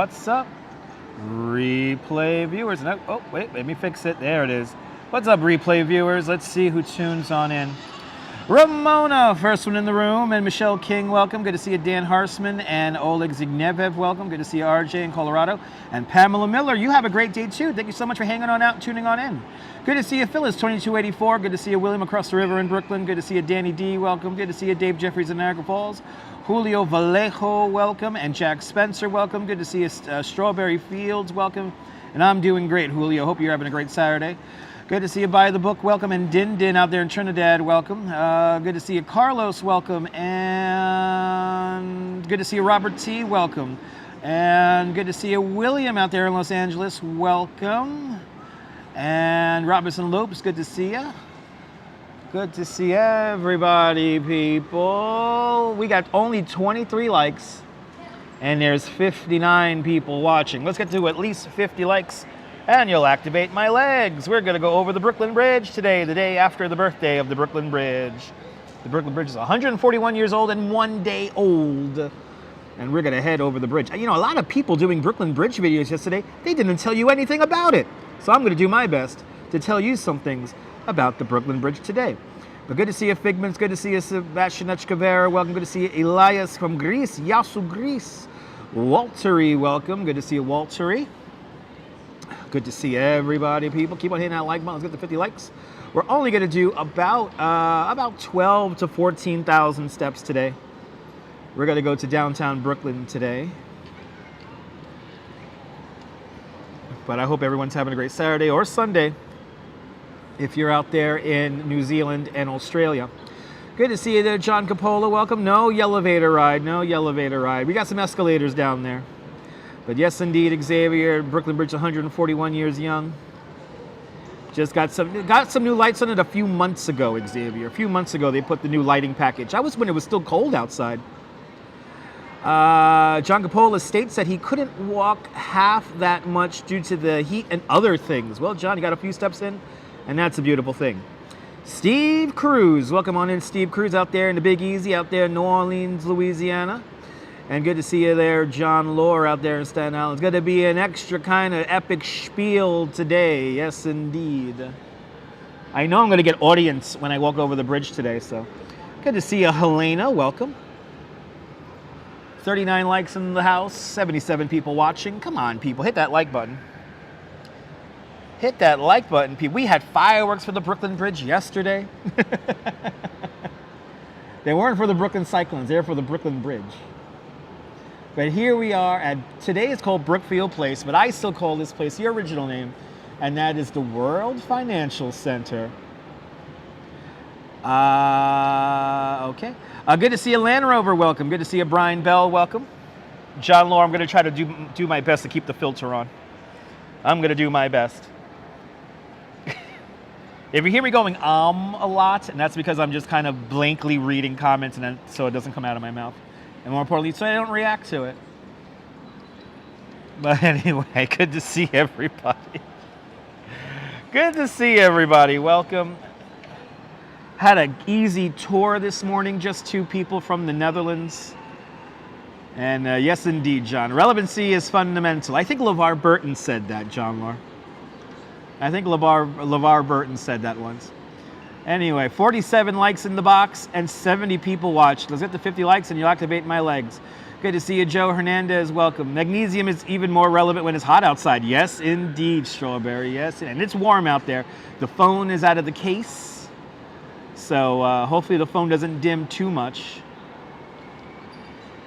What's up, replay viewers? No, oh, wait, let me fix it. There it is. What's up, replay viewers? Let's see who tunes on in. Ramona, first one in the room, and Michelle King, welcome. Good to see you, Dan Harsman and Oleg Zignevev, welcome. Good to see you, RJ in Colorado. And Pamela Miller, you have a great day too. Thank you so much for hanging on out and tuning on in. Good to see you, Phyllis, 2284. Good to see you, William across the river in Brooklyn. Good to see you, Danny D, welcome. Good to see you, Dave Jeffries in Niagara Falls. Julio Vallejo, welcome. And Jack Spencer, welcome. Good to see you, Strawberry Fields, welcome. And I'm doing great, Julio. Hope you're having a great Saturday. Good to see you, Buy the Book, welcome. And Din Din out there in Trinidad, welcome. Good to see you, Carlos, welcome. And good to see you, Robert T, welcome. And good to see you, William out there in Los Angeles, welcome. And Robinson Lopes, good to see you. Good to see everybody, people. We got only 23 likes, and there's 59 people watching. Let's get to at least 50 likes. And you'll activate my legs. We're gonna go over the Brooklyn Bridge today, the day after the birthday of the Brooklyn Bridge. The Brooklyn Bridge is 141 years old and 1 day old. And we're gonna head over the bridge. You know, a lot of people doing Brooklyn Bridge videos yesterday, they didn't tell you anything about it. So I'm gonna do my best to tell you some things about the Brooklyn Bridge today. But good to see you, Figments. Good to see you, Sebastian Echkavera. Welcome. Good to see you, Elias from Greece. Yasu, Greece. Waltery, welcome. Good to see you, Waltery. Good to see everybody, people. Keep on hitting that like button. Let's get to 50 likes. We're only going to do about 12 to 14,000 steps today. We're going to go to downtown Brooklyn today. But I hope everyone's having a great Saturday or Sunday if you're out there in New Zealand and Australia. Good to see you there, John Capola. Welcome. No elevator ride. No elevator ride. We got some escalators down there. But yes, indeed, Xavier, Brooklyn Bridge, 141 years young. Just got some new lights on it a few months ago, Xavier. A few months ago, they put the new lighting package. That was when it was still cold outside. John Capola states that he couldn't walk half that much due to the heat and other things. Well, John, you got a few steps in, and that's a beautiful thing. Steve Cruz, welcome on in, Steve Cruz, out there in the Big Easy, out there in New Orleans, Louisiana. And good to see you there, John Lohr, out there in Staten Island. It's going to be an extra kind of epic spiel today. Yes, indeed. I know I'm going to get audience when I walk over the bridge today, so. Good to see you, Helena. Welcome. 39 likes in the house, 77 people watching. Come on, people. Hit that like button. Hit that like button, people. We had fireworks for the Brooklyn Bridge yesterday. They weren't for the Brooklyn Cyclones. They were for the Brooklyn Bridge. But here we are at, today it's called Brookfield Place, but I still call this place the original name, and that is the World Financial Center. Okay. Good to see you, Land Rover, welcome. Good to see you, Brian Bell, welcome. John Lohr, I'm going to try to do my best to keep the filter on. I'm going to do my best. If you hear me going a lot, and that's because I'm just kind of blankly reading comments, and then, so it doesn't come out of my mouth. And more importantly, so I don't react to it. But anyway, good to see everybody. Good to see everybody. Welcome. Had an easy tour this morning, just 2 people from the Netherlands. And yes, indeed, John. Relevancy is fundamental. I think LeVar Burton said that, John Lohr. I think LeVar Burton said that once. Anyway, 47 likes in the box and 70 people watched. Let's get to 50 likes and you'll activate my legs. Good to see you, Joe Hernandez. Welcome. Magnesium is even more relevant when it's hot outside. Yes, indeed, Strawberry. Yes, and it's warm out there. The phone is out of the case, so hopefully the phone doesn't dim too much.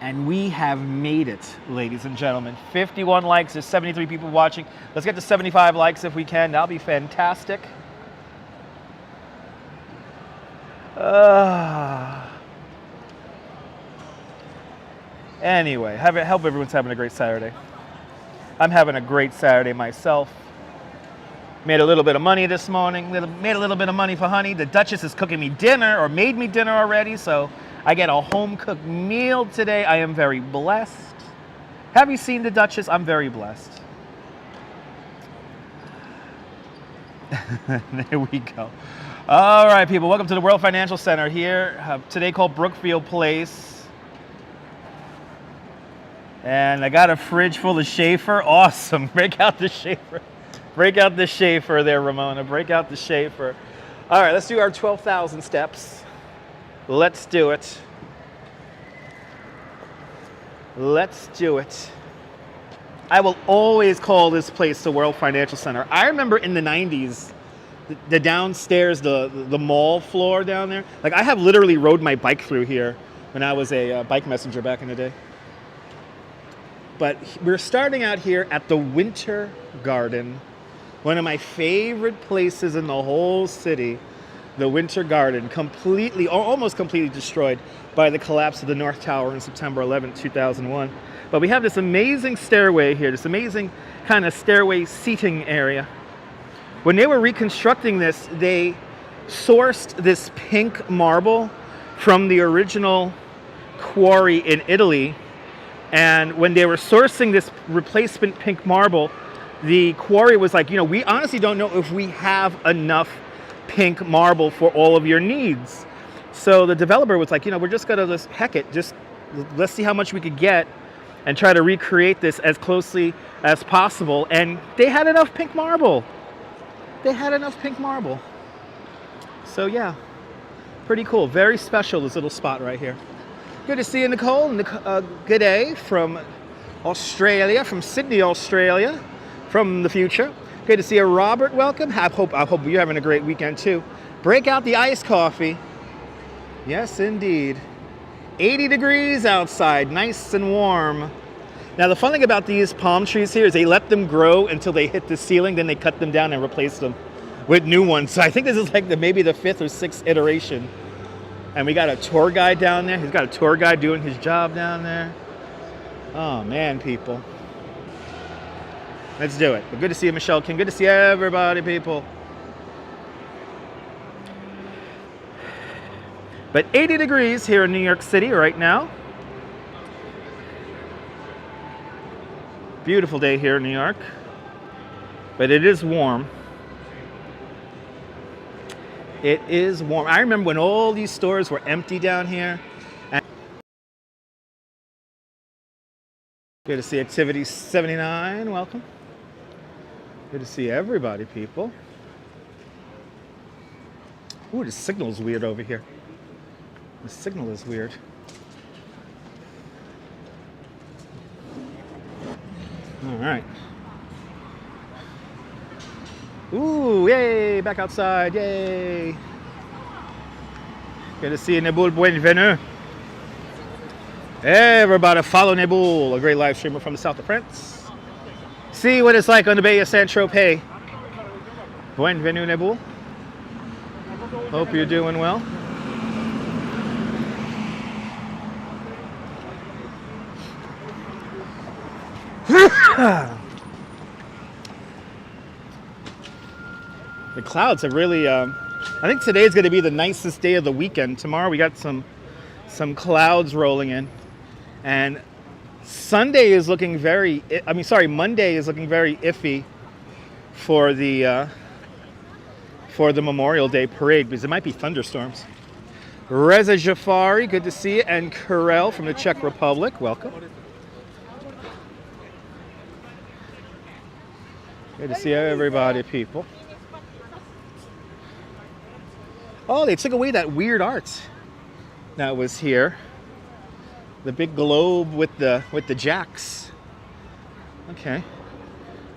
And we have made it, ladies and gentlemen. 51 likes. There's 73 people watching. Let's get to 75 likes if we can. That'll be fantastic. Anyway, hope everyone's having a great Saturday. I'm having a great Saturday myself. Made a little bit of money this morning. Made a little bit of money for honey. The Duchess is cooking me dinner, or made me dinner already, so I get a home-cooked meal today. I am very blessed. Have you seen the Duchess? I'm very blessed. There we go. All right, people, welcome to the World Financial Center here, today called Brookfield Place. And I got a fridge full of Schaefer. Awesome. Break out the Schaefer. Break out the Schaefer there, Ramona. Break out the Schaefer. All right, let's do our 12,000 steps. Let's do it. Let's do it. I will always call this place the World Financial Center. I remember in the 90s, the downstairs, the mall floor down there. Like, I have literally rode my bike through here when I was a bike messenger back in the day. But we're starting out here at the Winter Garden, one of my favorite places in the whole city. The Winter Garden, completely, almost completely destroyed by the collapse of the North Tower on September 11, 2001. But we have this amazing stairway here, this amazing kind of stairway seating area. When they were reconstructing this, they sourced this pink marble from the original quarry in Italy. And when they were sourcing this replacement pink marble, the quarry was like, you know, we honestly don't know if we have enough pink marble for all of your needs. So the developer was like, you know, we're just gonna just heck it, just let's see how much we could get and try to recreate this as closely as possible. And they had enough pink marble. They had enough pink marble. So yeah, pretty cool. Very special, this little spot right here. Good to see you, Nicole. Good day from Australia, from Sydney, Australia, from the future. Good to see you, Robert. Welcome. I hope you're having a great weekend too. Break out the iced coffee. Yes, indeed. 80 degrees outside, nice and warm. Now, the fun thing about these palm trees here is they let them grow until they hit the ceiling, then they cut them down and replace them with new ones. So I think this is like maybe the 5th or 6th iteration. And we got a tour guide down there. He's got a tour guide doing his job down there. Oh, man, people. Let's do it. But good to see you, Michelle King. Good to see everybody, people. But 80 degrees here in New York City right now. Beautiful day here in New York. But it is warm. It is warm. I remember when all these stores were empty down here. And good to see Activity 79. Welcome. Good to see everybody, people. Ooh, the signal's weird over here. The signal is weird. All right. Ooh, yay, back outside, yay. Good to see you, Nebul Buenvenu. Everybody follow Nebul, a great live streamer from the south of France. See what it's like on the Bay of Saint-Tropez. Buenvenu, Nebul. Hope you're doing well. The clouds have really, I think today is going to be the nicest day of the weekend. Tomorrow we got some clouds rolling in. And Monday is looking very iffy for the Memorial Day parade because it might be thunderstorms. Reza Jafari, good to see you. And Karel from the Czech Republic, welcome. Good to see everybody, people. Oh, they took away that weird art that was here. The big globe with the jacks. Okay.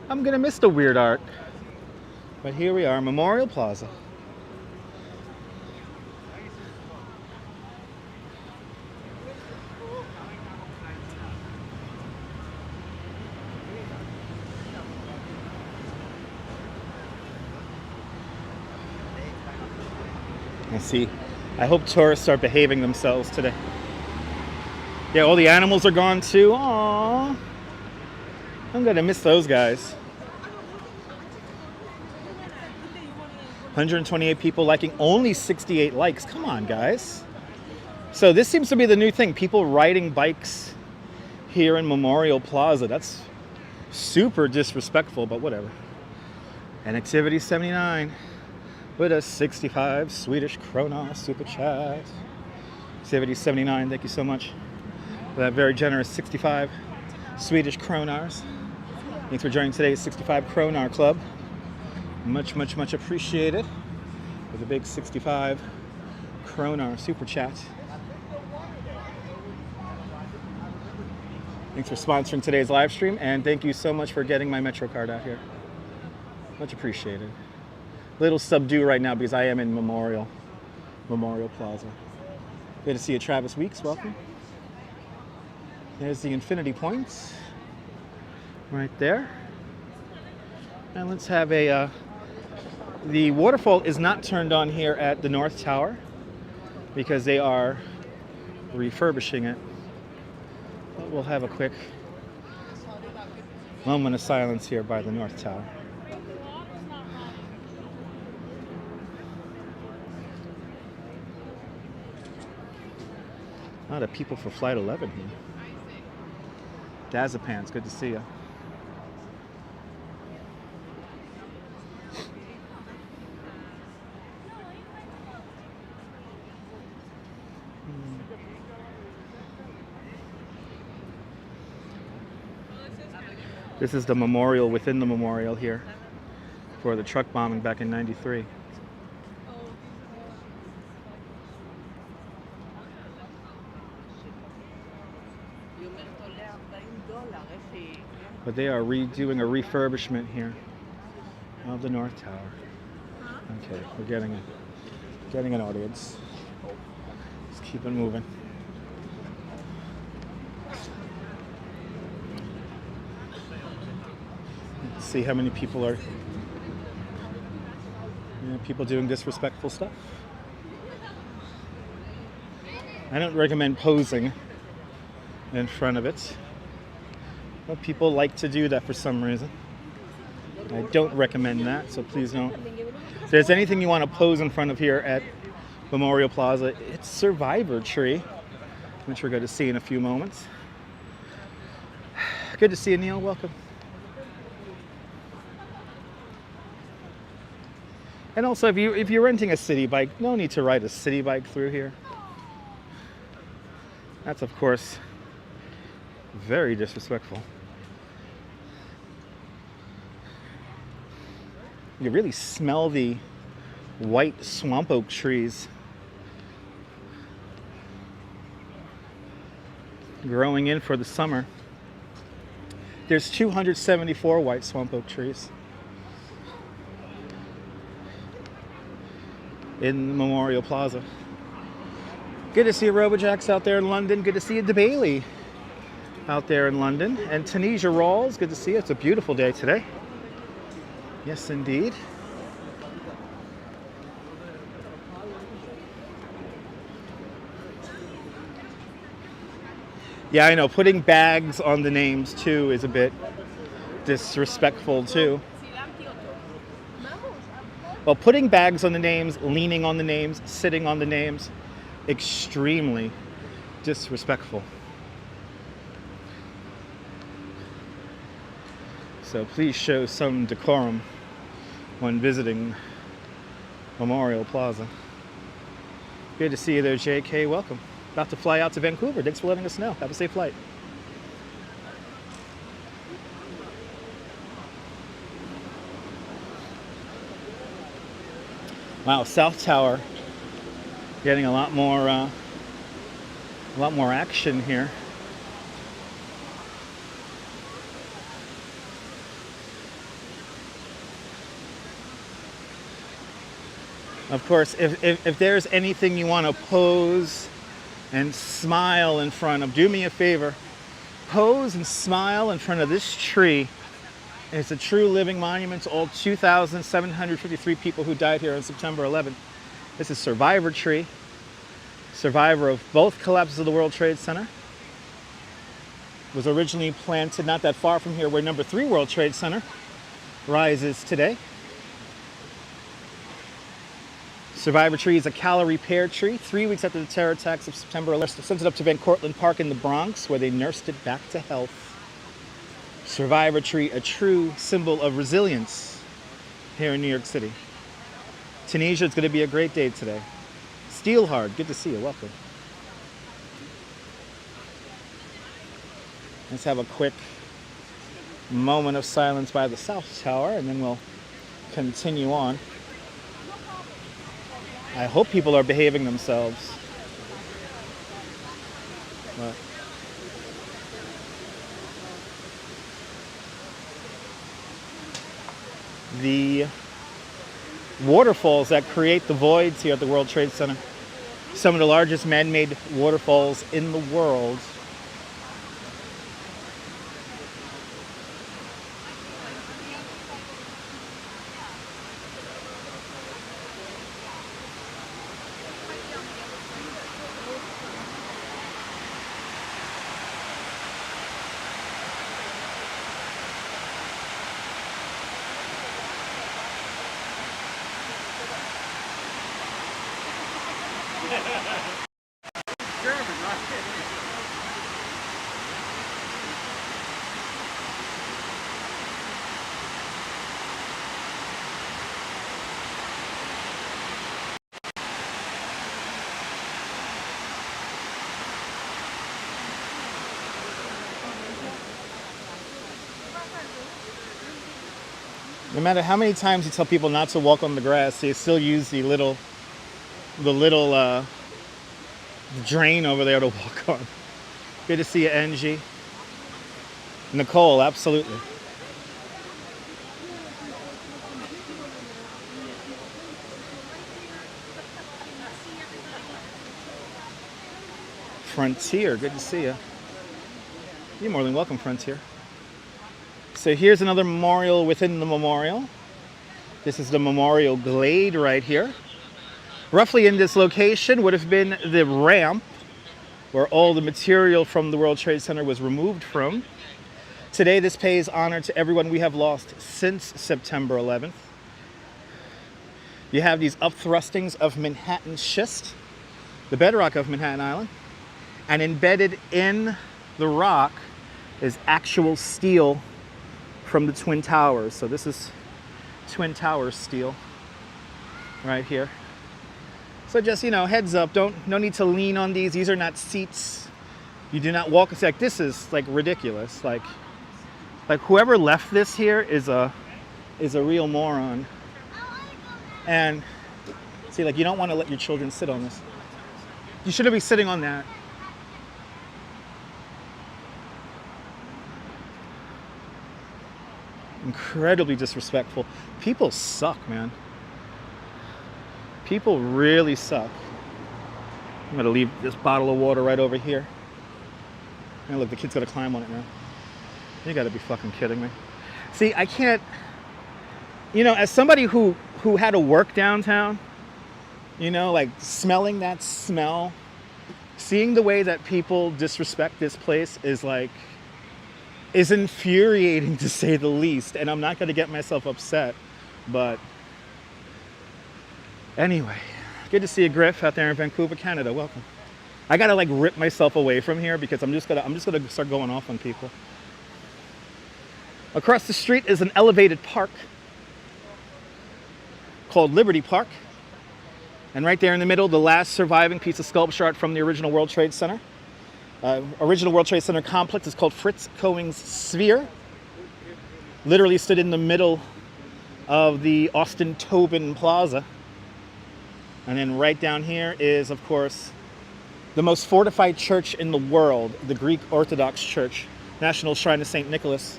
I'm gonna miss the weird art. But here we are, Memorial Plaza. See, I hope tourists are behaving themselves today. Yeah, all the animals are gone too. Aww. I'm gonna miss those guys. 128 people liking, only 68 likes. Come on, guys. So this seems to be the new thing. People riding bikes here in Memorial Plaza. That's super disrespectful, but whatever. And Activity 79. With a 65 Swedish krona super chat. Activity 79, thank you so much for that very generous 65. Swedish kronars. Thanks for joining today's 65 kronar club. Much, much, much appreciated. With a big 65 kronar super chat. Thanks for sponsoring today's live stream, and thank you so much for getting my Metro card out here. Much appreciated. A little subdued right now because I am in Memorial Plaza. Good to see you, Travis Weeks. Welcome. There's the infinity points right there. And let's have a... the waterfall is not turned on here at the North Tower because they are refurbishing it. But we'll have a quick moment of silence here by the North Tower. A lot of people for Flight 11 here. Dazapans, good to see you. This is the memorial within the memorial here for the truck bombing back in '93. But they are doing a refurbishment here of the North Tower. Okay, we're getting an audience. Let's keep it moving. Let's see how many people are. People doing disrespectful stuff. I don't recommend posing in front of it. But people like to do that for some reason. I don't recommend that, so please don't. If there's anything you want to pose in front of here at Memorial Plaza, it's Survivor Tree, which we're going to see in a few moments. Good to see you, Neil. Welcome. And also, if you're renting a city bike, no need to ride a city bike through here. That's, of course, very disrespectful. You really smell the white swamp oak trees growing in for the summer. There's 274 white swamp oak trees in Memorial Plaza. Good to see you, Robojax, out there in London. Good to see you, DeBailey, out there in London. And Tunisia Rawls, good to see you. It's a beautiful day today. Yes, indeed. Yeah, I know. Putting bags on the names, too, is a bit disrespectful, too. Well, putting bags on the names, leaning on the names, sitting on the names, extremely disrespectful. So please show some decorum when visiting Memorial Plaza. Good to see you there, JK. Welcome. About to fly out to Vancouver. Thanks for letting us know. Have a safe flight. Wow, South Tower getting a lot more action here. Of course, if there's anything you want to pose and smile in front of, do me a favor. Pose and smile in front of this tree. It's a true living monument to all 2,753 people who died here on September 11th. This is Survivor Tree, survivor of both collapses of the World Trade Center. It was originally planted not that far from here where number 3 World Trade Center rises today. Survivor Tree is a calorie pear tree. 3 weeks after the terror attacks of September 11th, sent it up to Van Cortlandt Park in the Bronx, where they nursed it back to health. Survivor Tree, a true symbol of resilience here in New York City. Tunisia, it's going to be a great day today. Steelhard, good to see you. Welcome. Let's have a quick moment of silence by the South Tower, and then we'll continue on. I hope people are behaving themselves. But the waterfalls that create the voids here at the World Trade Center, some of the largest man-made waterfalls in the world. No matter how many times you tell people not to walk on the grass, they still use the little drain over there to walk on. Good to see you, Angie. Nicole, absolutely. Frontier, good to see you. You're more than welcome, Frontier. So here's another memorial within the memorial. This is the Memorial Glade right here. Roughly in this location would have been the ramp where all the material from the World Trade Center was removed from. Today, this pays honor to everyone we have lost since September 11th. You have these upthrustings of Manhattan schist, the bedrock of Manhattan Island, and embedded in the rock is actual steel from the Twin Towers. So this is Twin Towers steel right here. So just, you know, heads up, no need to lean on these. These are not seats. You do not walk. It's like, this is like ridiculous. Like whoever left this here is a real moron. And see, like, you don't want to let your children sit on this. You shouldn't be sitting on that. Incredibly disrespectful. People suck, man. People really suck. I'm gonna leave this bottle of water right over here. And look, the kid's gonna climb on it now. You gotta be fucking kidding me. See, I can't, you know, as somebody who had to work downtown, you know, like smelling that smell, seeing the way that people disrespect this place is infuriating, to say the least. And I'm not gonna get myself upset, but anyway, good to see you, Griff, out there in Vancouver, Canada. Welcome. I gotta like rip myself away from here because I'm just gonna start going off on people. Across the street is an elevated park called Liberty Park. And right there in the middle, the last surviving piece of sculpture art from the original World Trade Center. Original World Trade Center complex is called Fritz Cohen's Sphere. Literally stood in the middle of the Austin Tobin Plaza. And then right down here is, of course, the most fortified church in the world, the Greek Orthodox Church, National Shrine of St. Nicholas,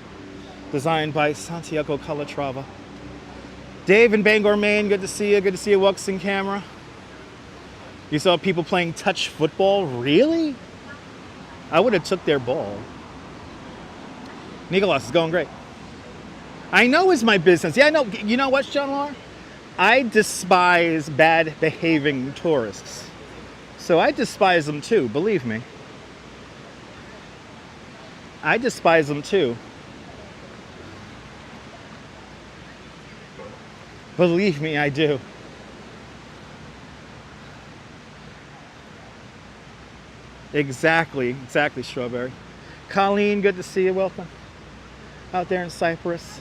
designed by Santiago Calatrava. Dave in Bangor, Maine, good to see you. Good to see you, Wux in camera. You saw people playing touch football? Really? I would have took their ball. Nicholas is going great. I know it's my business. Yeah, I know. You know what, John Lahr? I despise bad behaving tourists. So I despise them too, believe me. I despise them too. Believe me, I do. Exactly, Strawberry. Colleen, good to see you, welcome. Out there in Cyprus.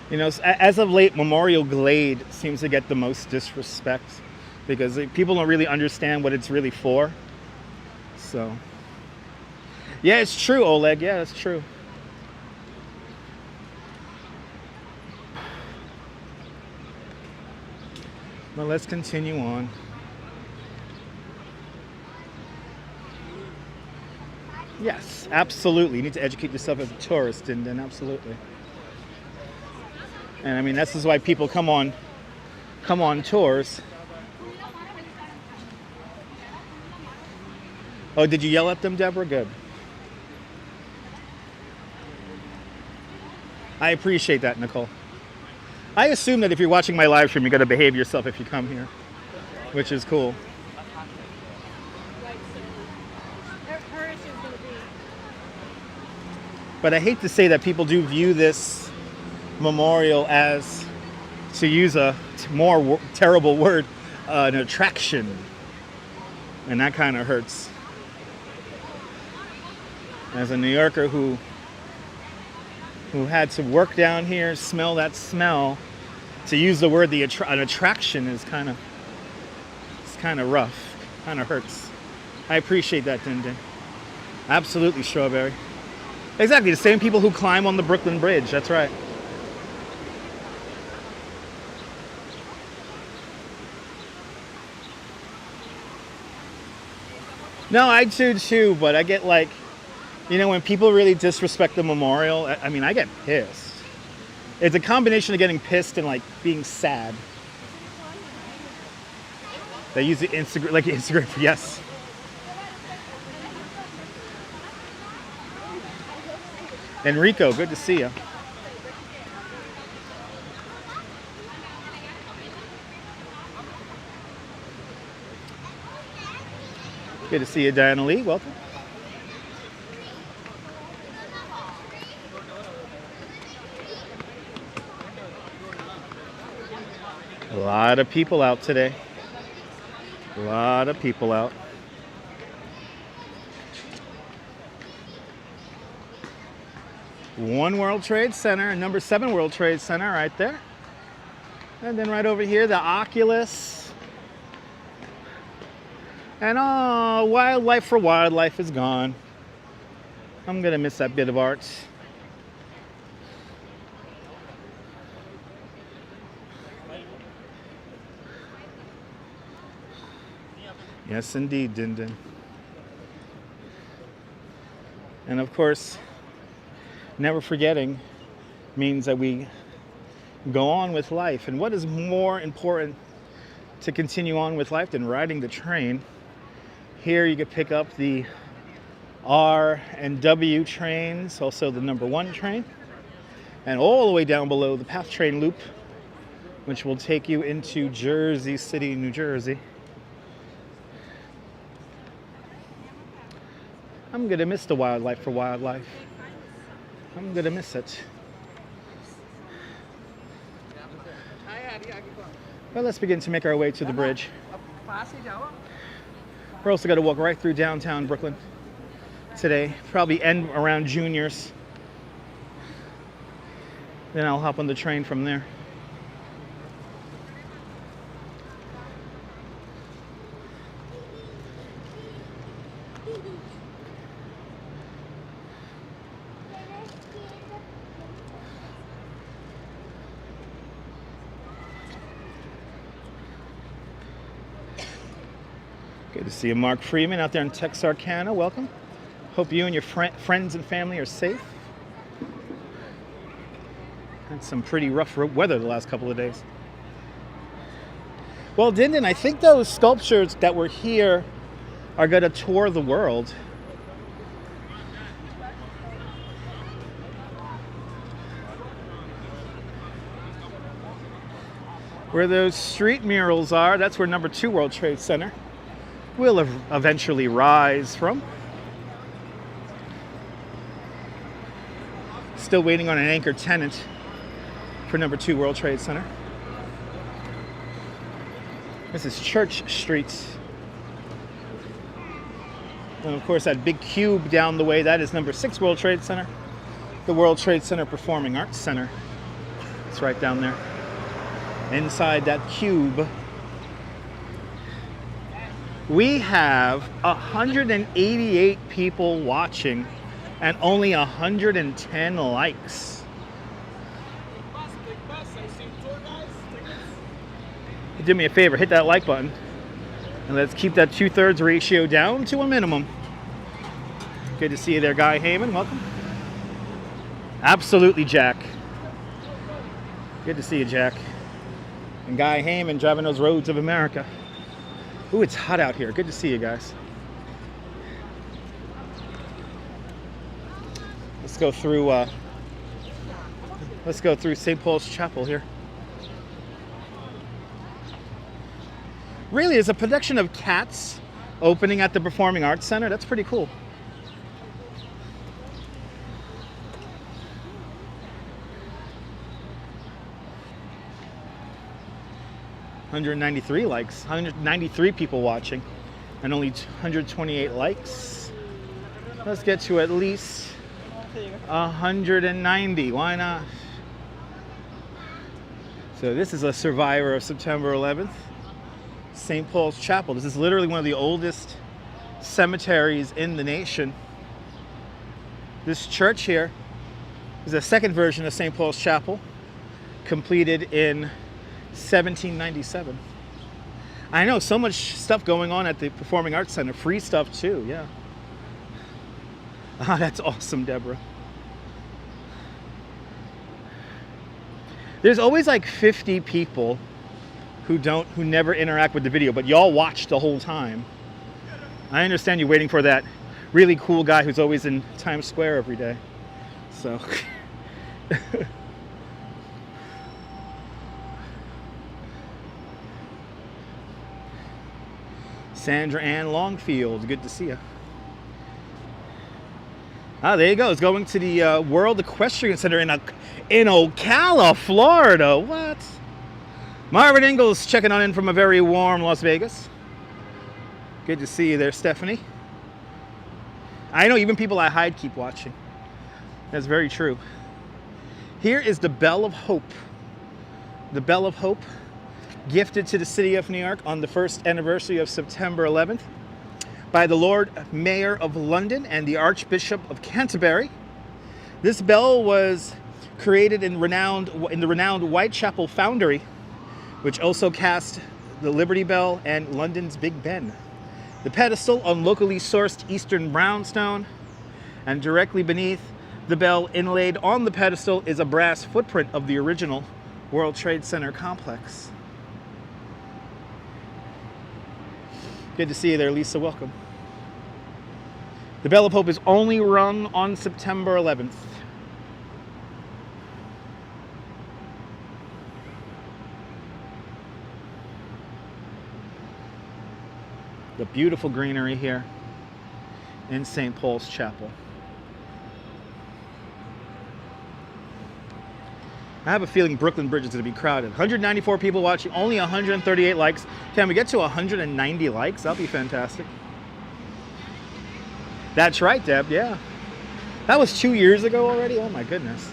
You know, as of late, Memorial Glade seems to get the most disrespect because people don't really understand what it's really for. So, yeah, it's true, Oleg. Yeah, it's true. Well, let's continue on. Yes, absolutely. You need to educate yourself as a tourist, and then absolutely. And I mean, this is why people come on tours. Oh, did you yell at them, Deborah? Good. I appreciate that, Nicole. I assume that if you're watching my live stream, you're going to behave yourself if you come here, which is cool. But I hate to say that people do view this memorial as, to use a more terrible word, an attraction. And that kind of hurts. As a New Yorker who had to work down here, smell that smell, to use the word an attraction is kind of rough, kind of hurts. I appreciate that, Din Din. Absolutely, Strawberry. Exactly, the same people who climb on the Brooklyn Bridge, that's right. No, I do too, but I get like, you know, when people really disrespect the memorial, I mean, I get pissed. It's a combination of getting pissed and like being sad. They use the Instagram, like Instagram, yes. Enrico, good to see you. Good to see you, Diana Lee. Welcome. A lot of people out today. A lot of people out. One World Trade Center, number 7 World Trade Center right there. And then right over here, the Oculus. And oh, Wildlife for Wildlife is gone. I'm gonna miss that bit of art. Yes, indeed, Din Din. And of course, never forgetting means that we go on with life. And what is more important to continue on with life than riding the train? Here you could pick up the R and W trains, also the number 1 train, and all the way down below the PATH train loop, which will take you into Jersey City, New Jersey. I'm gonna miss the Wildlife for Wildlife. I'm gonna miss it. Well, let's begin to make our way to the bridge. We're also gonna walk right through downtown Brooklyn today. Probably end around Junior's. Then I'll hop on the train from there. Good to see you, Mark Freeman, out there in Texarkana. Welcome. Hope you and your friends and family are safe. Had some pretty rough weather the last couple of days. Well, Din Din, I think those sculptures that were here are going to tour the world. Where those street murals are, that's where number 2 World Trade Center will eventually rise from. Still waiting on an anchor tenant for number 2 World Trade Center. This is Church Street. And of course that big cube down the way, that is number 6 World Trade Center, the World Trade Center Performing Arts Center. lights right down there. Inside that cube, we have 188 people watching and only 110 likes. Do me a favor, hit that like button, and let's keep that 2/3 ratio down to a minimum. Good to see you there, Guy Heyman. Welcome. Absolutely, Jack. Good to see you, Jack. And Guy Heyman driving those roads of America. Ooh, it's hot out here. Good to see you guys. Let's go through St. Paul's Chapel here. Really, it's a production of Cats opening at the Performing Arts Center. That's pretty cool. $193 likes, 193 people watching, and only 128 likes. Let's get to at least 190. Why not? So this is a survivor of September 11th. St. Paul's Chapel. This is literally one of the oldest cemeteries in the nation. This church here is a second version of St. Paul's Chapel, completed in 1797. I know, so much stuff going on at the Performing Arts Center. Free stuff too, yeah. Ah, that's awesome, Deborah. There's always like 50 people who never interact with the video, but y'all watch the whole time. I understand you're waiting for that really cool guy who's always in Times Square every day. So Sandra Ann Longfield, good to see you. Ah, there you go. It's going to the World Equestrian Center in Ocala, Florida. What? Marvin Ingalls checking on in from a very warm Las Vegas. Good to see you there, Stephanie. I know even people I hide keep watching. That's very true. Here is the Bell of Hope. The Bell of Hope, gifted to the city of New York on the first anniversary of September 11th by the Lord Mayor of London and the Archbishop of Canterbury. This bell was created in the renowned Whitechapel Foundry, which also cast the Liberty Bell and London's Big Ben. The pedestal on locally sourced Eastern brownstone, and directly beneath the bell inlaid on the pedestal is a brass footprint of the original World Trade Center complex. Good to see you there, Lisa. Welcome. The Bell of Hope is only rung on September 11th. The beautiful greenery here in St. Paul's Chapel. I have a feeling Brooklyn Bridge is going to be crowded. 194 people watching, only 138 likes. Can we get to 190 likes? That'll be fantastic. That's right, Deb, yeah. That was 2 years ago already? Oh my goodness.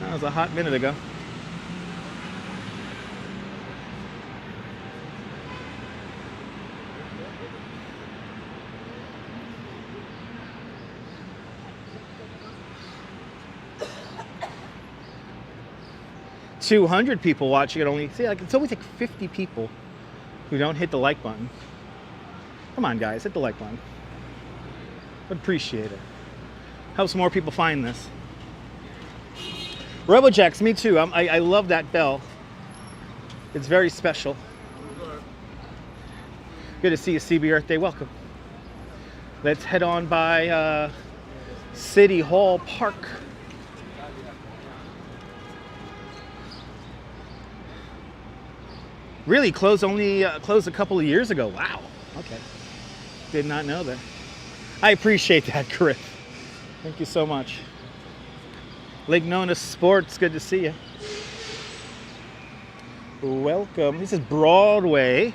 That was a hot minute ago. $200 people watching it only. See, like, it's always like 50 people who don't hit the like button. Come on, guys, hit the like button. I'd appreciate it. Helps more people find this. RoboJax, me too. I love that bell. It's very special. Good to see you, CB Earth Day. Welcome. Let's head on by City Hall Park. Really closed a couple of years ago. Wow. Okay. Did not know that. I appreciate that, Chris. Thank you so much. Lake Nona Sports, good to see you. Welcome. This is Broadway.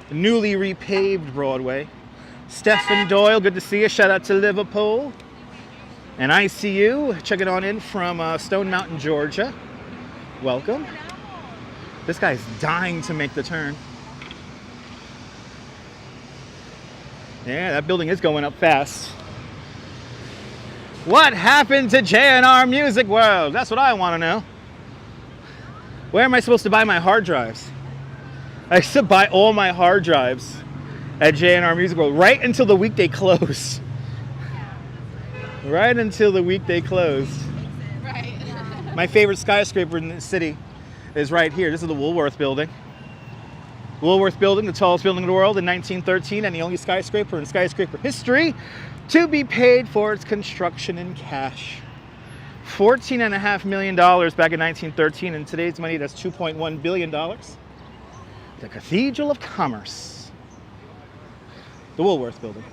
Newly repaved Broadway. Stephen Doyle, good to see you. Shout out to Liverpool. And ICU, checking on in from Stone Mountain, Georgia. welcome. This guy's dying to make the turn. Yeah, that building is going up fast. What happened to J&R Music World? That's what I want to know. Where am I supposed to buy my hard drives? I used to buy all my hard drives at J&R Music World right until the week they closed. Right until the week they closed. Right. My favorite skyscraper in the city is right here. This is the Woolworth Building. Woolworth Building, the tallest building in the world in 1913, and the only skyscraper in skyscraper history to be paid for its construction in cash. $14.5 million back in 1913. In today's money, that's $2.1 billion. The Cathedral of Commerce. The Woolworth Building.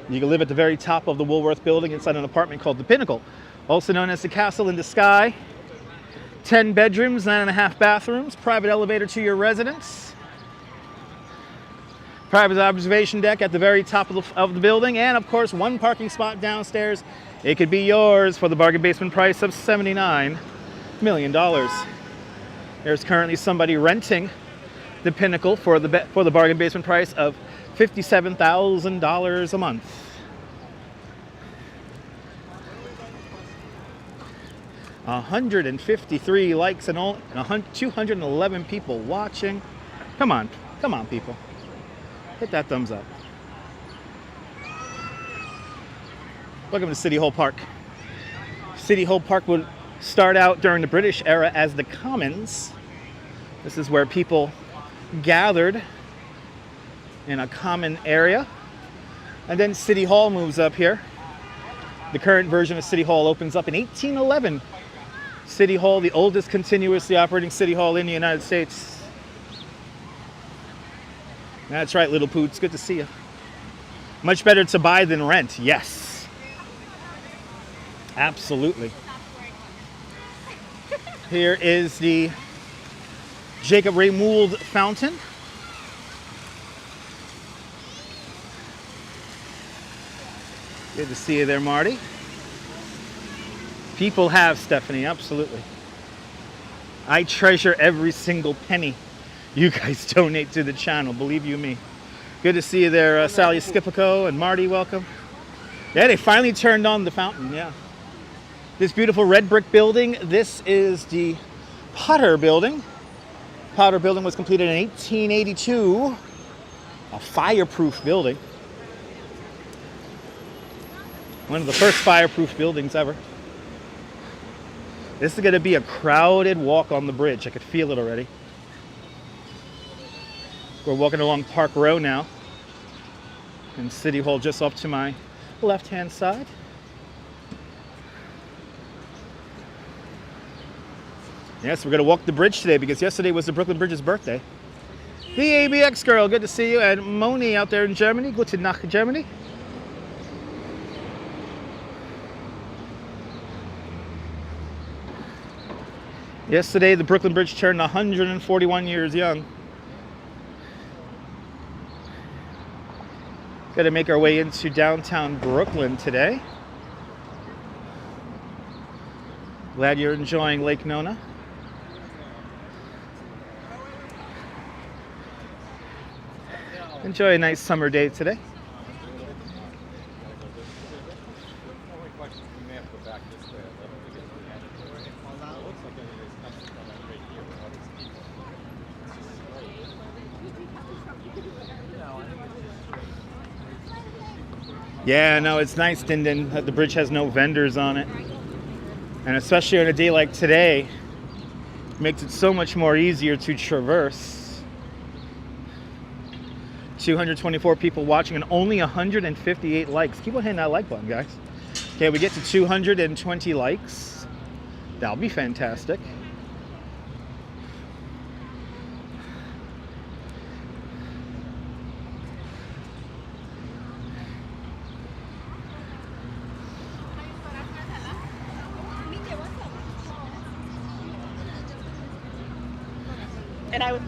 You can live at the very top of the Woolworth Building inside an apartment called the Pinnacle, also known as the Castle in the Sky. 10 bedrooms, 9.5 bathrooms, private elevator to your residence, private observation deck at the very top of the building, and of course, one parking spot downstairs. It could be yours for the bargain basement price of $79 million. There's currently somebody renting the Pinnacle for the bargain basement price of $57,000 a month. $153 likes and 211 people watching. Come on people. Hit that thumbs up. Welcome to City Hall Park. City Hall Park would start out during the British era as the Commons. This is where people gathered in a common area. And then City Hall moves up here. The current version of City Hall opens up in 1811. City Hall, the oldest continuously operating city hall in the United States. That's right, little poots. Good to see you. Much better to buy than rent. Yes. Absolutely. Here is the Jacob Ray Mould fountain. Good to see you there, Marty. People have, Stephanie, absolutely. I treasure every single penny you guys donate to the channel, believe you me. Good to see you there, Sally Skipico and Marty, welcome. Yeah, they finally turned on the fountain, yeah. This beautiful red brick building, this is the Potter Building. Potter Building was completed in 1882. A fireproof building. One of the first fireproof buildings ever. This is going to be a crowded walk on the bridge. I could feel it already. We're walking along Park Row now. And City Hall just off to my left-hand side. Yes, we're going to walk the bridge today because yesterday was the Brooklyn Bridge's birthday. The ABX girl, good to see you. And Moni out there in Germany. Guten Nacht, Germany. Yesterday, the Brooklyn Bridge turned 141 years young. Got to make our way into downtown Brooklyn today. Glad you're enjoying Lake Nona. Enjoy a nice summer day today. Yeah, no, it's nice, Dindin, that the bridge has no vendors on it. And especially on a day like today, it makes it so much more easier to traverse. 224 people watching and only 158 likes. Keep on hitting that like button, guys. Okay, we get to 220 likes. That'll be fantastic. And I would.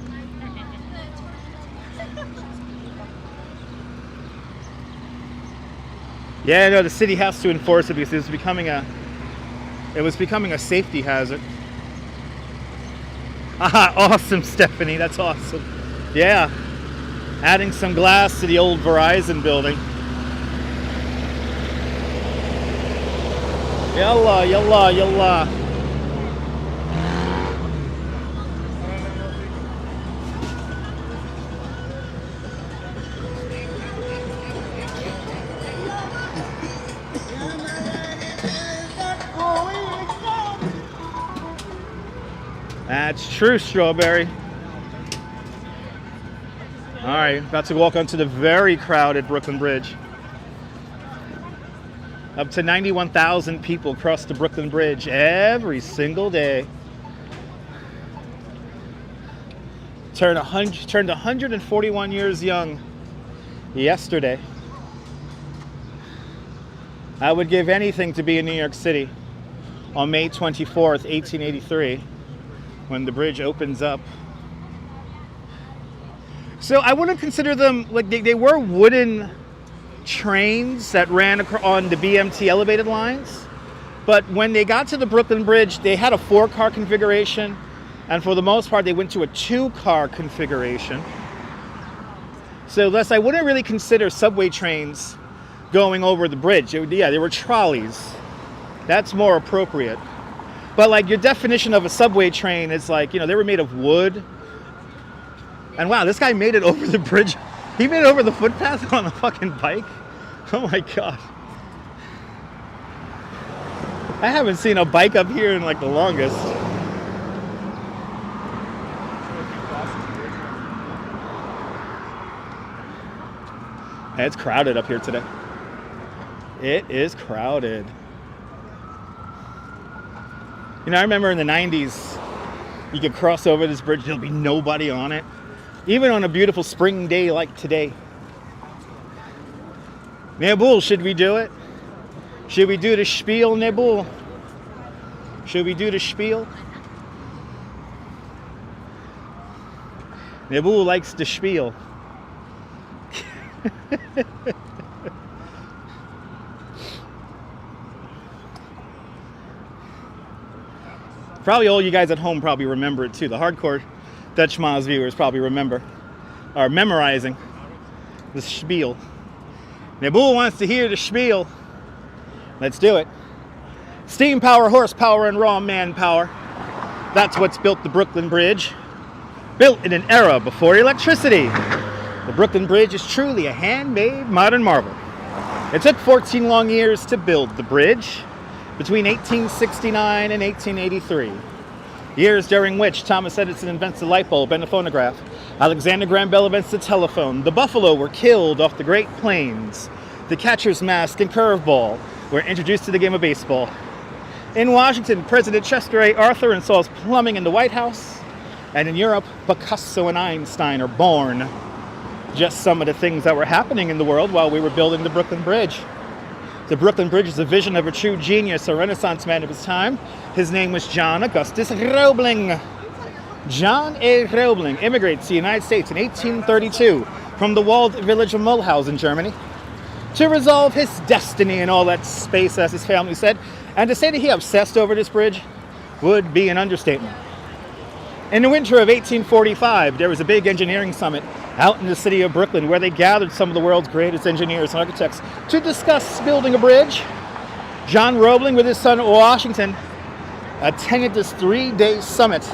Yeah, no, the city has to enforce it because it was becoming a safety hazard. Awesome, Stephanie. That's awesome. Yeah. Adding some glass to the old Verizon building. Yalla, yalla, yalla. That's true, Strawberry. All right, about to walk onto the very crowded Brooklyn Bridge. Up to 91,000 people cross the Brooklyn Bridge every single day. Turned 141 years young yesterday. I would give anything to be in New York City on May 24th, 1883, when the bridge opens up. So I wouldn't consider them, like they were wooden trains that ran on the BMT elevated lines. But when they got to the Brooklyn Bridge, they had a 4-car configuration. And for the most part, they went to a 2-car configuration. So thus, I wouldn't really consider subway trains going over the bridge. They were trolleys. That's more appropriate. But like your definition of a subway train is like, they were made of wood. And wow, this guy made it over the bridge. He made it over the footpath on a fucking bike. Oh my God. I haven't seen a bike up here in like the longest. It's crowded up here today. It is crowded. I remember in the 90s, you could cross over this bridge, there'll be nobody on it. Even on a beautiful spring day like today. Nebul, should we do it? Should we do the spiel, Nebul? Should we do the spiel? Nebul likes the spiel. Probably all you guys at home probably remember it too. The hardcore Dutch Miles viewers probably are memorizing the spiel. Nebul wants to hear the spiel. Let's do it. Steam power, horsepower, and raw manpower. That's what's built the Brooklyn Bridge. Built in an era before electricity. The Brooklyn Bridge is truly a handmade modern marvel. It took 14 long years to build the bridge, between 1869 and 1883. Years during which Thomas Edison invents the light bulb and the phonograph. Alexander Graham Bell invents the telephone. The buffalo were killed off the Great Plains. The catcher's mask and curveball were introduced to the game of baseball. In Washington, President Chester A. Arthur installs plumbing in the White House. And in Europe, Picasso and Einstein are born. Just some of the things that were happening in the world while we were building the Brooklyn Bridge. The Brooklyn Bridge is a vision of a true genius, a Renaissance man of his time. His name was John Augustus Roebling. John A. Roebling immigrates to the United States in 1832 from the walled village of Mulhausen, Germany, to resolve his destiny in all that space, as his family said. And to say that he obsessed over this bridge would be an understatement. In the winter of 1845, there was a big engineering summit out in the city of Brooklyn where they gathered some of the world's greatest engineers and architects to discuss building a bridge. John Roebling with his son Washington attended this 3-day summit.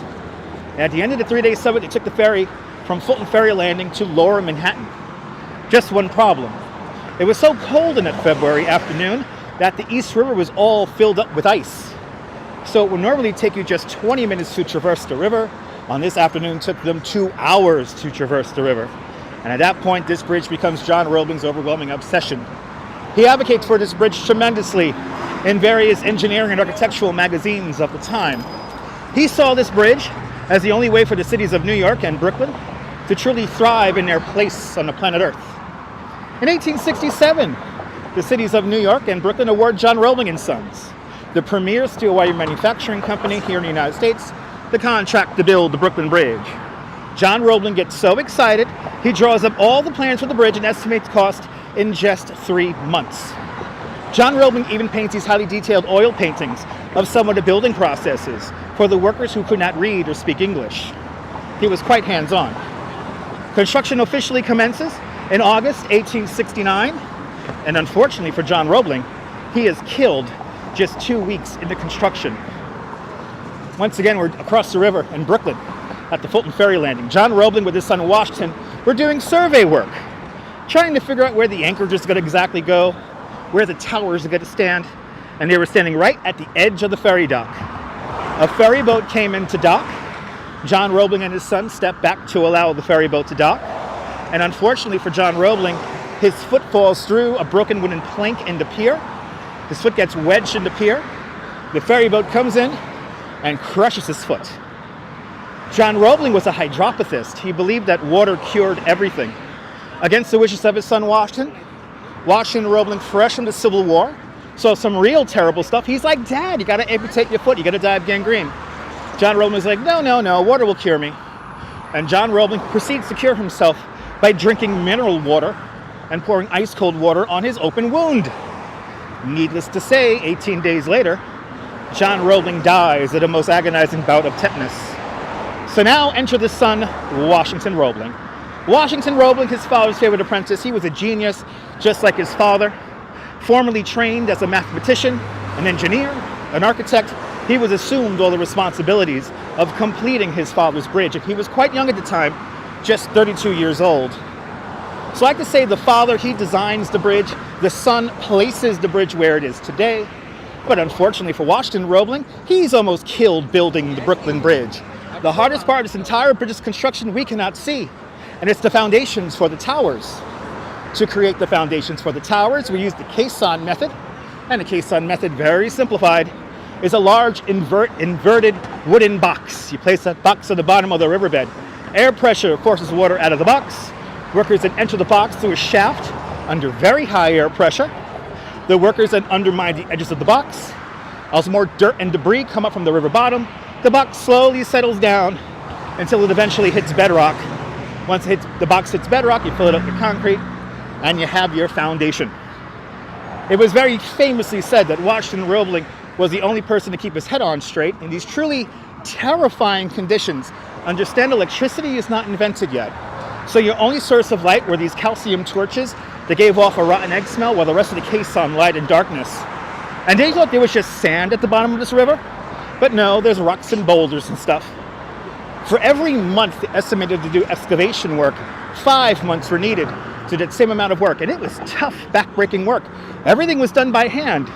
At the end of the 3-day summit, they took the ferry from Fulton Ferry Landing to Lower Manhattan. Just one problem. It was so cold in that February afternoon that the East River was all filled up with ice. So it would normally take you just 20 minutes to traverse the river. On this afternoon, it took them 2 hours to traverse the river. And at that point, this bridge becomes John Roebling's overwhelming obsession. He advocates for this bridge tremendously in various engineering and architectural magazines of the time. He saw this bridge as the only way for the cities of New York and Brooklyn to truly thrive in their place on the planet Earth. In 1867, the cities of New York and Brooklyn award John Roebling & Sons, the premier steel wire manufacturing company here in the United States, the contract to build the Brooklyn Bridge. John Roebling gets so excited, he draws up all the plans for the bridge and estimates cost in just 3 months. John Roebling even paints these highly detailed oil paintings of some of the building processes, for the workers who could not read or speak English. He was quite hands-on. Construction officially commences in August 1869, and unfortunately for John Roebling, he is killed just 2 weeks into construction. Once again, we're across the river in Brooklyn at the Fulton Ferry Landing. John Roebling with his son Washington were doing survey work, trying to figure out where the anchorage is going to exactly go, where the towers are going to stand, and they were standing right at the edge of the ferry dock. A ferry boat came into dock. John Roebling and his son stepped back to allow the ferry boat to dock, and unfortunately for John Roebling, his foot falls through a broken wooden plank into pier. His foot gets wedged into pier. The ferry boat comes in and crushes his foot. John Roebling was a hydropathist. He believed that water cured everything. Against the wishes of his son Washington Roebling, fresh from the Civil War, saw some real terrible stuff. He's like, Dad, you gotta amputate your foot, you gotta die of gangrene. John Roebling was like, no, water will cure me. And John Roebling proceeds to cure himself by drinking mineral water and pouring ice cold water on his open wound. Needless to say, 18 days later, John Roebling dies at a most agonizing bout of tetanus. So now enter the son, Washington Roebling. Washington Roebling, his father's favorite apprentice, he was a genius, just like his father. Formerly trained as a mathematician, an engineer, an architect, he was assumed all the responsibilities of completing his father's bridge. And he was quite young at the time, just 32 years old. So I could say the father, he designs the bridge, the son places the bridge where it is today. But unfortunately for Washington Roebling, he's almost killed building the Brooklyn Bridge. The hardest part of this entire bridge's construction we cannot see, and it's the foundations for the towers. To create the foundations for the towers, we use the caisson method, and the caisson method, very simplified, is a large inverted wooden box. You place that box at the bottom of the riverbed. Air pressure forces water out of the box. Workers then enter the box through a shaft under very high air pressure. The workers then undermine the edges of the box. As more dirt and debris come up from the river bottom, the box slowly settles down until it eventually hits bedrock. Once the box hits bedrock, you fill it up with concrete, and you have your foundation. It was very famously said that Washington Roebling was the only person to keep his head on straight in these truly terrifying conditions. Understand, electricity is not invented yet. So your only source of light were these calcium torches that gave off a rotten egg smell while the rest of the caisson lied in darkness. And they thought there was just sand at the bottom of this river, but no, there's rocks and boulders and stuff. For every month estimated to do excavation work, 5 months were needed to do the same amount of work, and it was tough, back-breaking work. Everything was done by hand,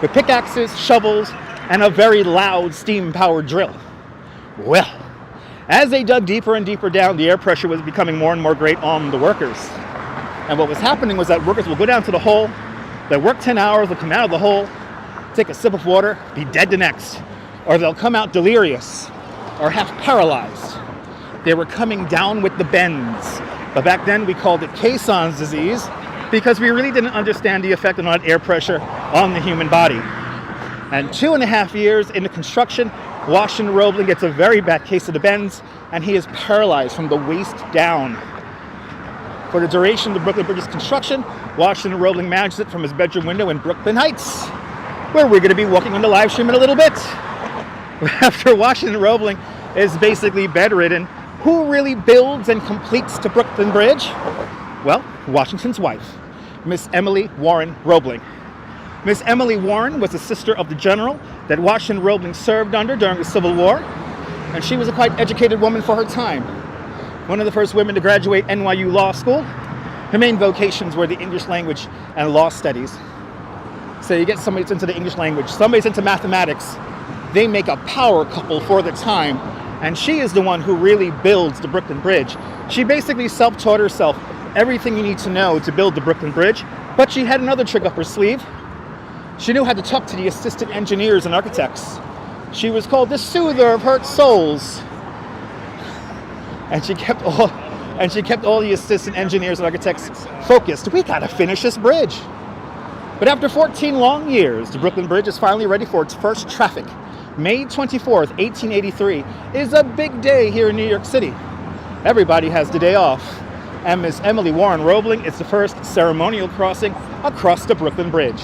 with pickaxes, shovels, and a very loud steam-powered drill. Well, as they dug deeper and deeper down, the air pressure was becoming more and more great on the workers. And what was happening was that workers will go down to the hole, they'll work 10 hours, they'll come out of the hole, take a sip of water, be dead the next. Or they'll come out delirious or half paralyzed. They were coming down with the bends. But back then we called it caisson's disease because we really didn't understand the effect of that air pressure on the human body. And 2.5 years into construction, Washington Roebling gets a very bad case of the bends, and he is paralyzed from the waist down. For the duration of the Brooklyn Bridge's construction, Washington Roebling manages it from his bedroom window in Brooklyn Heights, where we're going to be walking on the live stream in a little bit. After Washington Roebling is basically bedridden, who really builds and completes the Brooklyn Bridge? Well, Washington's wife, Miss Emily Warren Roebling. Miss Emily Warren was the sister of the general that Washington Roebling served under during the Civil War, and she was a quite educated woman for her time. One of the first women to graduate NYU Law School. Her main vocations were the English language and law studies. So you get somebody that's into the English language, somebody's into mathematics, they make a power couple for the time, and she is the one who really builds the Brooklyn Bridge. She basically self-taught herself everything you need to know to build the Brooklyn Bridge, but she had another trick up her sleeve. She knew how to talk to the assistant engineers and architects. She was called the soother of hurt souls. And she kept all the assistant engineers and architects focused. We gotta finish this bridge. But after 14 long years, the Brooklyn Bridge is finally ready for its first traffic. May 24th, 1883 is a big day here in New York City. Everybody has the day off. And Miss Emily Warren Roebling is the first ceremonial crossing across the Brooklyn Bridge.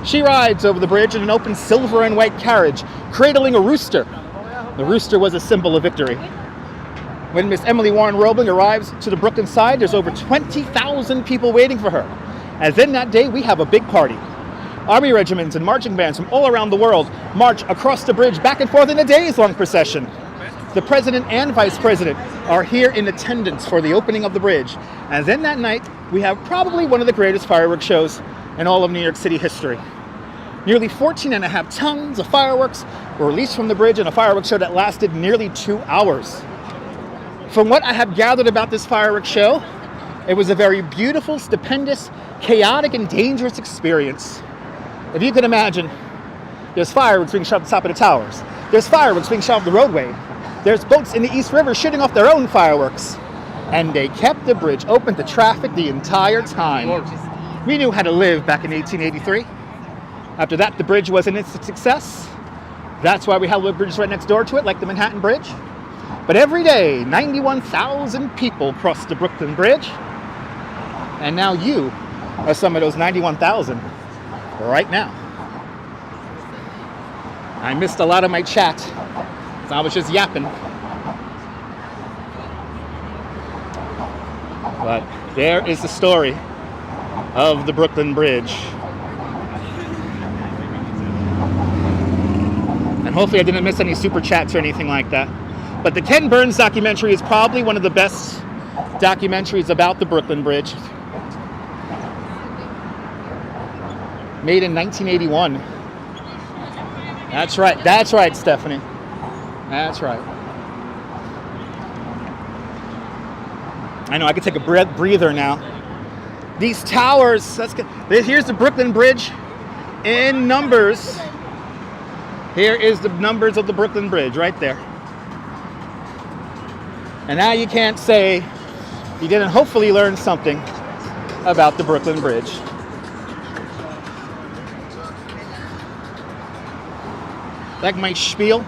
She rides over the bridge in an open silver and white carriage, cradling a rooster. The rooster was a symbol of victory. When Miss Emily Warren Roebling arrives to the Brooklyn side, there's over 20,000 people waiting for her. As in that day, we have a big party. Army regiments and marching bands from all around the world march across the bridge back and forth in a days-long procession. The president and vice president are here in attendance for the opening of the bridge. As in that night, we have probably one of the greatest fireworks shows in all of New York City history. Nearly 14.5 tons of fireworks were released from the bridge in a fireworks show that lasted nearly 2 hours. From what I have gathered about this fireworks show, it was a very beautiful, stupendous, chaotic, and dangerous experience. If you can imagine, there's fireworks being shot at the top of the towers. There's fireworks being shot off the roadway. There's boats in the East River shooting off their own fireworks. And they kept the bridge open to traffic the entire time. We knew how to live back in 1883. After that, the bridge was an instant success. That's why we have little bridges right next door to it, like the Manhattan Bridge. But every day, 91,000 people cross the Brooklyn Bridge. And now you are some of those 91,000 right now. I missed a lot of my chat. So I was just yapping. But there is the story of the Brooklyn Bridge. And hopefully I didn't miss any super chats or anything like that. But the Ken Burns documentary is probably one of the best documentaries about the Brooklyn Bridge. Made in 1981. That's right, Stephanie. That's right. I know, I could take a breather now. These towers, here's the Brooklyn Bridge in numbers. Here is the numbers of the Brooklyn Bridge right there. And now you can't say you didn't hopefully learn something about the Brooklyn Bridge. Like my spiel,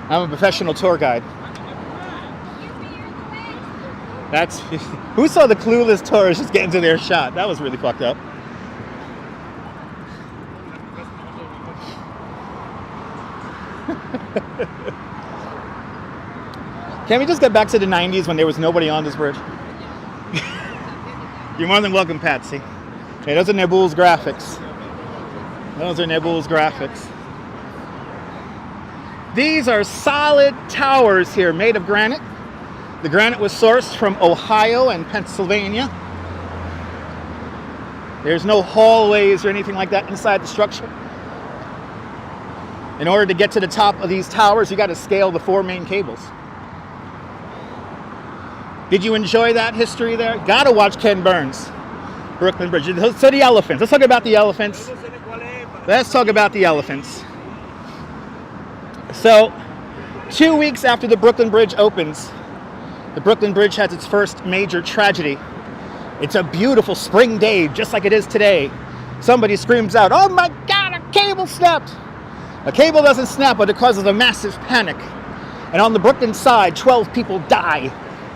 I'm a professional tour guide. Who saw the clueless tourists just get into their shot? That was really fucked up. Can we just get back to the 90s when there was nobody on this bridge? You're more than welcome, Patsy. Hey, those are Nabul's graphics. Those are Nabul's graphics. These are solid towers here made of granite. The granite was sourced from Ohio and Pennsylvania. There's no hallways or anything like that inside the structure. In order to get to the top of these towers, you got to scale the 4 main cables. Did you enjoy that history there? Gotta watch Ken Burns, Brooklyn Bridge. So the elephants. Let's talk about the elephants. Let's talk about the elephants. So, 2 weeks after the Brooklyn Bridge opens, the Brooklyn Bridge has its first major tragedy. It's a beautiful spring day, just like it is today. Somebody screams out, "Oh my God, a cable snapped!" A cable doesn't snap, but it causes a massive panic. And on the Brooklyn side, 12 people die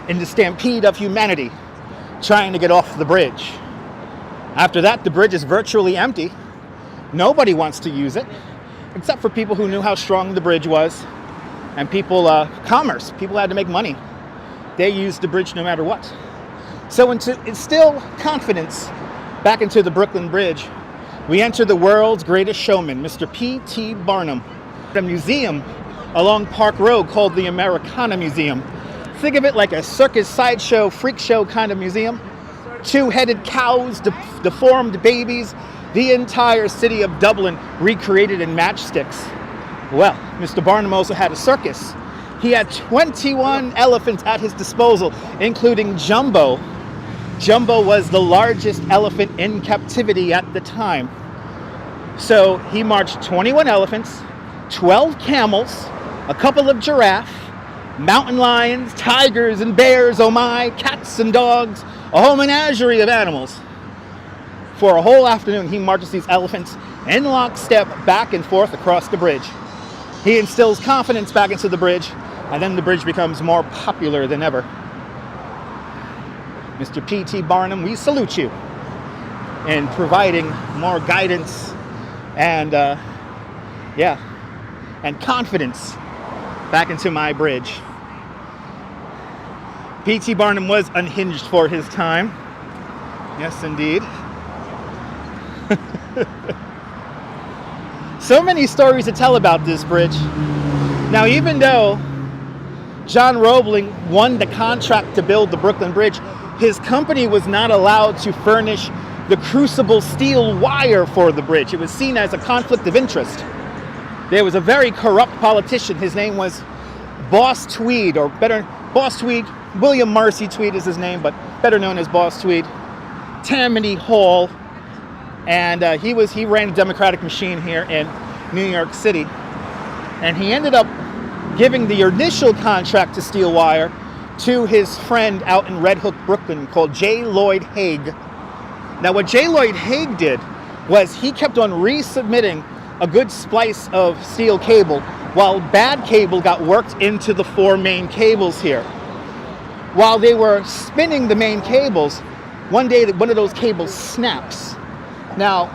in the stampede of humanity trying to get off the bridge. After that, the bridge is virtually empty. Nobody wants to use it, except for people who knew how strong the bridge was. And people, commerce, people had to make money. They used the bridge no matter what. So to instill confidence back into the Brooklyn Bridge, we enter the world's greatest showman, Mr. P.T. Barnum, a museum along Park Road called the Americana Museum. Think of it like a circus, sideshow, freak show kind of museum. 2-headed cows, deformed babies, the entire city of Dublin recreated in matchsticks. Well, Mr. Barnum also had a circus. He had 21 elephants at his disposal, including Jumbo. Jumbo was the largest elephant in captivity at the time. So he marched 21 elephants, 12 camels, a couple of giraffes, mountain lions, tigers and bears, oh my, cats and dogs, a whole menagerie of animals. For a whole afternoon, he marches these elephants in lockstep back and forth across the bridge. He instills confidence back into the bridge, and then the bridge becomes more popular than ever. Mr. P.T. Barnum, we salute you in providing more guidance and, and confidence back into my bridge. P.T. Barnum was unhinged for his time. Yes, indeed. So many stories to tell about this bridge. Now, even though John Roebling won the contract to build the Brooklyn Bridge, his company was not allowed to furnish the crucible steel wire for the bridge. It was seen as a conflict of interest. There was a very corrupt politician. His name was Boss Tweed, or better, Boss Tweed. William Marcy Tweed is his name, but better known as Boss Tweed. Tammany Hall, and he ran a Democratic machine here in New York City, and he ended up giving the initial contract to steel wire to his friend out in Red Hook, Brooklyn, called J. Lloyd Hague. Now, what J. Lloyd Hague did was he kept on resubmitting a good splice of steel cable, while bad cable got worked into the 4 main cables here. While they were spinning the main cables, one day one of those cables snaps. Now,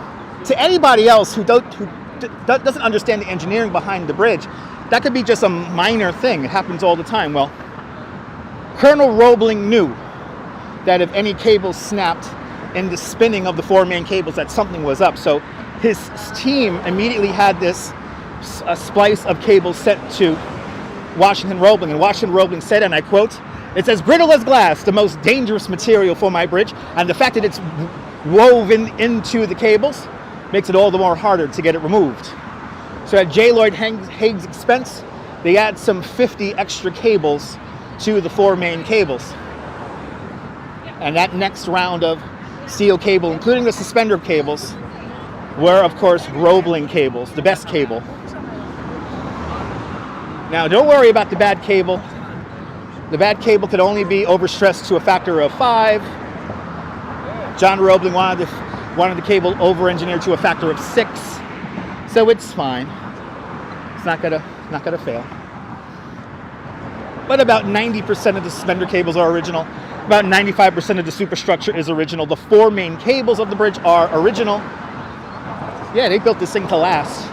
to anybody else who doesn't understand the engineering behind the bridge, that could be just a minor thing. It happens all the time. Well, Colonel Roebling knew that if any cable snapped in the spinning of the 4 main cables, that something was up. So his team immediately had a splice of cable sent to Washington Roebling, and Washington Roebling said, and I quote, "It's as brittle as glass, the most dangerous material for my bridge, and the fact that it's woven into the cables makes it all the more harder to get it removed." So at J. Lloyd Hague's expense, they add some 50 extra cables to the 4 main cables. And that next round of steel cable, including the suspender cables, were of course Roebling cables, the best cable. Now, don't worry about the bad cable. The bad cable could only be overstressed to a factor of 5. John Roebling wanted the cable over-engineered to a factor of 6, so it's fine. It's not gonna fail. But about 90% of the suspender cables are original. About 95% of the superstructure is original. The 4 main cables of the bridge are original. Yeah, they built this thing to last.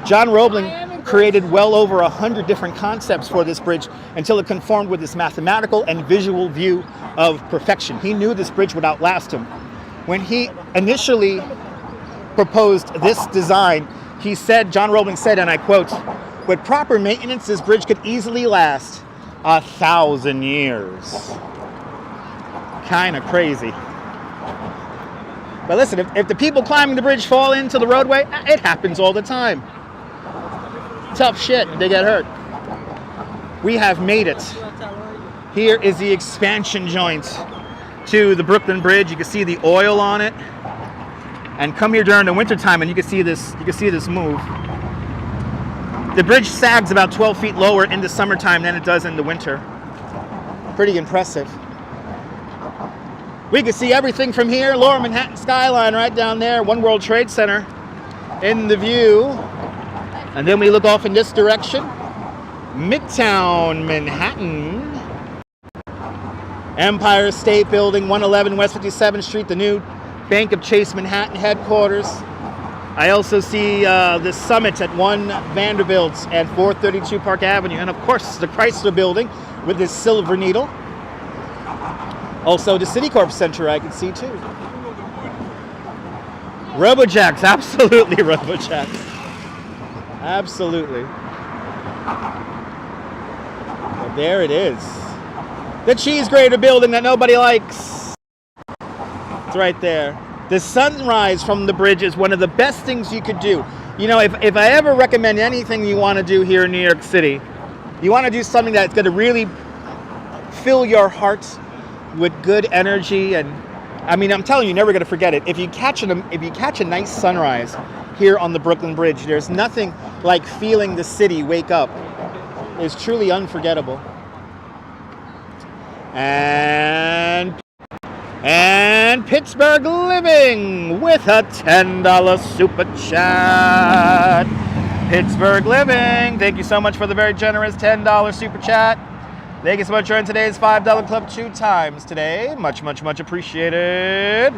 John Roebling created well over 100 different concepts for this bridge until it conformed with this mathematical and visual view of perfection. He knew this bridge would outlast him. When he initially proposed this design, he said, John Roebling said, and I quote, "With proper maintenance, this bridge could easily last 1,000 years." Kind of crazy. But listen, if the people climbing the bridge fall into the roadway, it happens all the time. Tough shit, they get hurt. We have made it. Here is the expansion joint to the Brooklyn Bridge. You can see the oil on it. And come here during the winter time and you can see this move. The bridge sags about 12 feet lower in the summertime than it does in the winter. Pretty impressive. We can see everything from here, Lower Manhattan skyline right down there, One World Trade Center in the view. And then we look off in this direction, Midtown Manhattan. Empire State Building, 111 West 57th Street, the new Bank of Chase Manhattan headquarters. I also see the Summit at 1 Vanderbilt and 432 Park Avenue. And of course, the Chrysler Building with this silver needle. Also, the Citicorp Center I can see too. Robojacks, absolutely Robojacks. Absolutely. But there it is. The cheese grater building that nobody likes. It's right there. The sunrise from the bridge is one of the best things you could do. You know, if I ever recommend anything you want to do here in New York City, you want to do something that's going to really fill your heart with good energy. And I mean, I'm telling you, you're never going to forget it. If you catch a nice sunrise here on the Brooklyn Bridge, there's nothing like feeling the city wake up. It's truly unforgettable. And Pittsburgh Living with a $10 super chat. Pittsburgh Living, thank you so much for the very generous $10 super chat. Thank you so much for joining today's $5 club 2 times today. Much, much, much appreciated.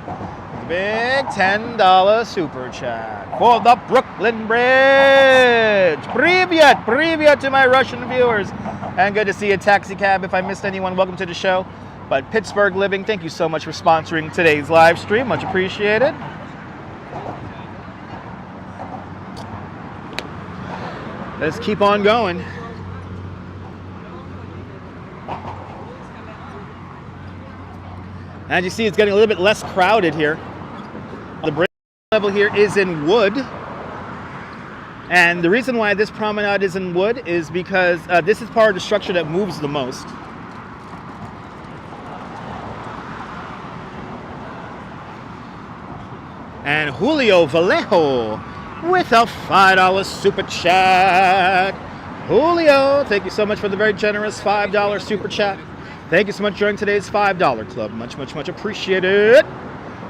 big $10 super chat for the Brooklyn Bridge. Привет to my Russian viewers. And good to see a taxi cab. If I missed anyone, welcome to the show. But Pittsburgh Living, thank you so much for sponsoring today's live stream. Much appreciated. Let's keep on going. As you see, it's getting a little bit less crowded here. The bridge level here is in wood. And the reason why this promenade is in wood is because this is part of the structure that moves the most. And Julio Vallejo with a $5 super chat. Julio, thank you so much for the very generous $5 super chat. Thank you so much for joining today's $5 club. Much appreciated.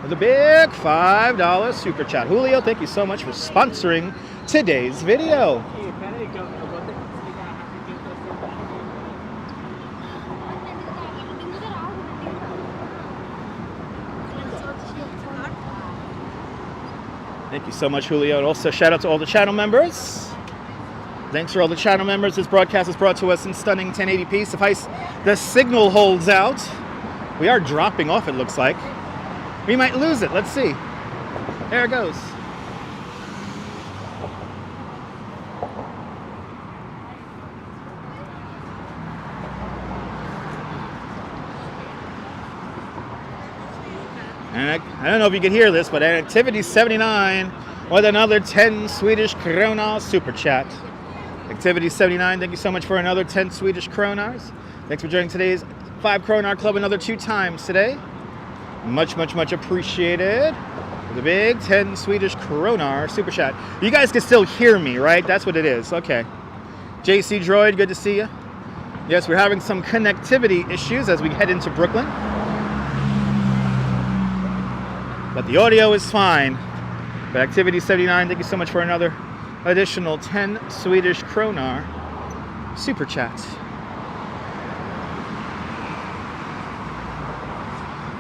With a big $5 super chat. Julio, thank you so much for sponsoring today's video. Thank you so much, Julio. And also shout out to all the channel members. Thanks for all the channel members. This broadcast is brought to us in stunning 1080p. Suffice the signal holds out. We are dropping off, it looks like. We might lose it. Let's see. There it goes. And I don't know if you can hear this, but Activity 79 with another 10 Swedish kronor super chat. Activity 79, thank you so much for another 10 Swedish kronors. Thanks for joining today's 5 kronar club another 2 times today. Much appreciated. With a big 10 Swedish kronor super chat. You guys can still hear me, right? That's what it is. Okay. JC Droid, good to see you. Yes, we're having some connectivity issues as we head into Brooklyn. But the audio is fine. But Activity 79, thank you so much for another additional 10 Swedish kronor super chat.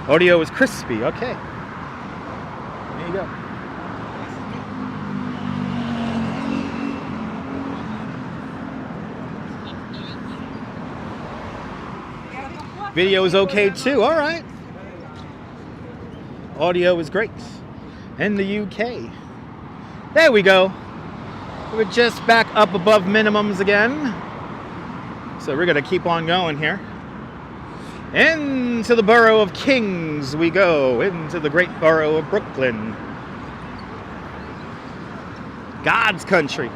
Audio is crispy. Okay. There you go. Video is okay too. All right. Audio is great. In the UK. There we go. We're just back up above minimums again. So we're going to keep on going here. Into the borough of Kings we go. Into the great borough of Brooklyn. God's country.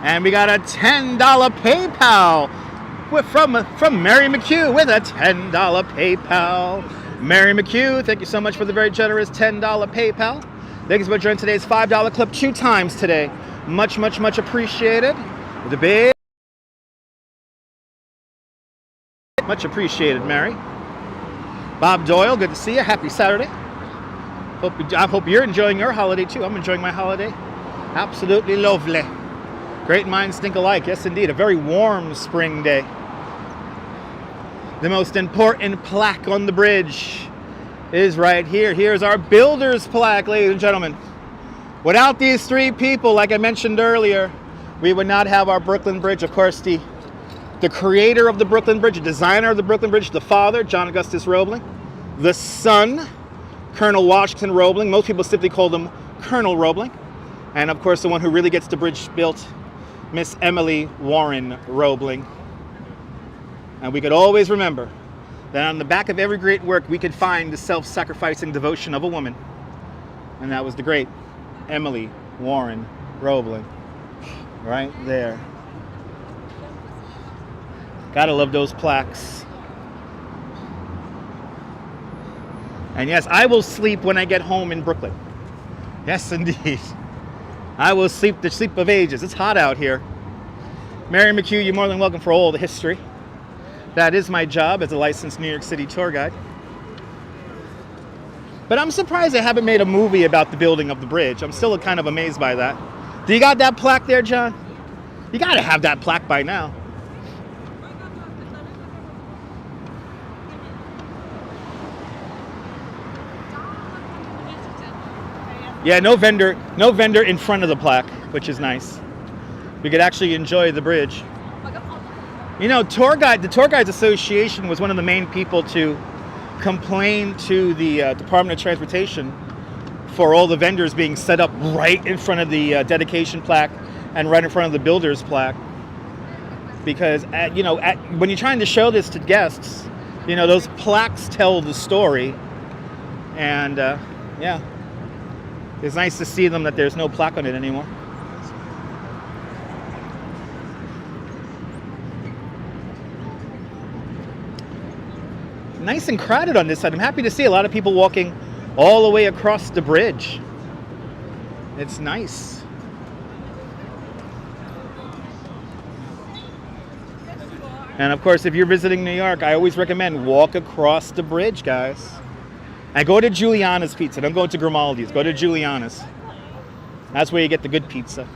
And we got a $10 PayPal from Mary McHugh with a $10 PayPal. Mary McHugh, thank you so much for the very generous $10 PayPal. Thank you so much for joining today's $5 clip 2 times today. Much appreciated. With a big much appreciated, Mary. Bob Doyle, good to see you. Happy Saturday. I hope you're enjoying your holiday too. I'm enjoying my holiday. Absolutely lovely. Great minds think alike. Yes, indeed. A very warm spring day. The most important plaque on the bridge is right here. Here's our builder's plaque, ladies and gentlemen. Without these 3 people, like I mentioned earlier, we would not have our Brooklyn Bridge. Of course, the creator of the Brooklyn Bridge, the designer of the Brooklyn Bridge, the father, John Augustus Roebling, the son, Colonel Washington Roebling. Most people simply call him Colonel Roebling. And of course, the one who really gets the bridge built, Miss Emily Warren Roebling. And we could always remember that on the back of every great work, we could find the self-sacrificing devotion of a woman. And that was the great Emily Warren Roebling. Right there. Gotta love those plaques. And yes, I will sleep when I get home in Brooklyn. Yes, indeed. I will sleep the sleep of ages. It's hot out here. Mary McHugh, you're more than welcome for all the history. That is my job as a licensed New York City tour guide. But I'm surprised they haven't made a movie about the building of the bridge. I'm still kind of amazed by that. Do you got that plaque there, John? You gotta have that plaque by now. Yeah, no vendor in front of the plaque, which is nice. We could actually enjoy the bridge. You know, the Tour Guides Association was one of the main people to complain to the Department of Transportation for all the vendors being set up right in front of the dedication plaque and right in front of the builder's plaque. Because when you're trying to show this to guests, you know, those plaques tell the story. And yeah, it's nice to see them that there's no plaque on it anymore. Nice and crowded on this side. I'm happy to see a lot of people walking all the way across the bridge. It's nice. And of course, if you're visiting New York, I always recommend walk across the bridge, guys. And go to Giuliana's Pizza. Don't go to Grimaldi's. Go to Giuliana's. That's where you get the good pizza.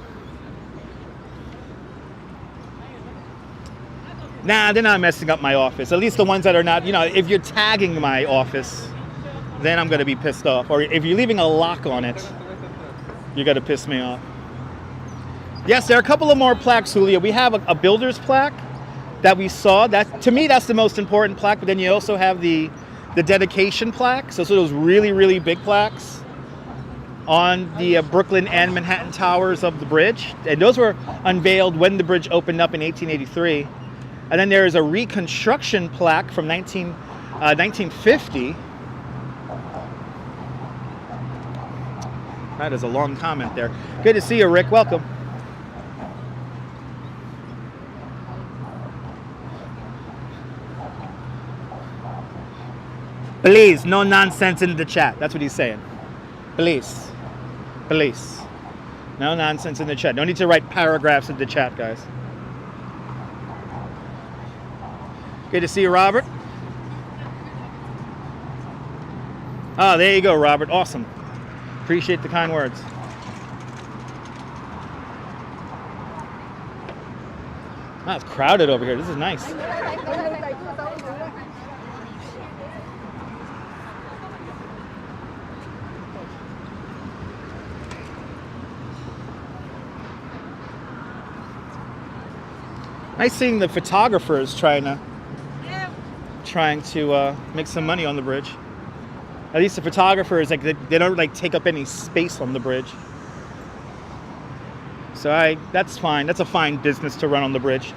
Nah, they're not messing up my office. At least the ones that are not, you know, if you're tagging my office, then I'm going to be pissed off. Or if you're leaving a lock on it, you're going to piss me off. Yes, there are a couple of more plaques, Julia. We have a builder's plaque that we saw. That, to me, that's the most important plaque. But then you also have the dedication plaque. So those really, really big plaques on the Brooklyn and Manhattan towers of the bridge. And those were unveiled when the bridge opened up in 1883. And then there is a reconstruction plaque from 1950. That is a long comment there. Good to see you, Rick. Welcome. Please, no nonsense in the chat. That's what he's saying. Please. Please. No nonsense in the chat. No need to write paragraphs in the chat, guys. Good to see you, Robert. Oh, there you go, Robert. Awesome. Appreciate the kind words. Oh, it's crowded over here. This is nice. Nice seeing the photographers trying to make some money on the bridge. At least the photographers, like they don't like take up any space on the bridge. So that's fine. That's a fine business to run on the bridge.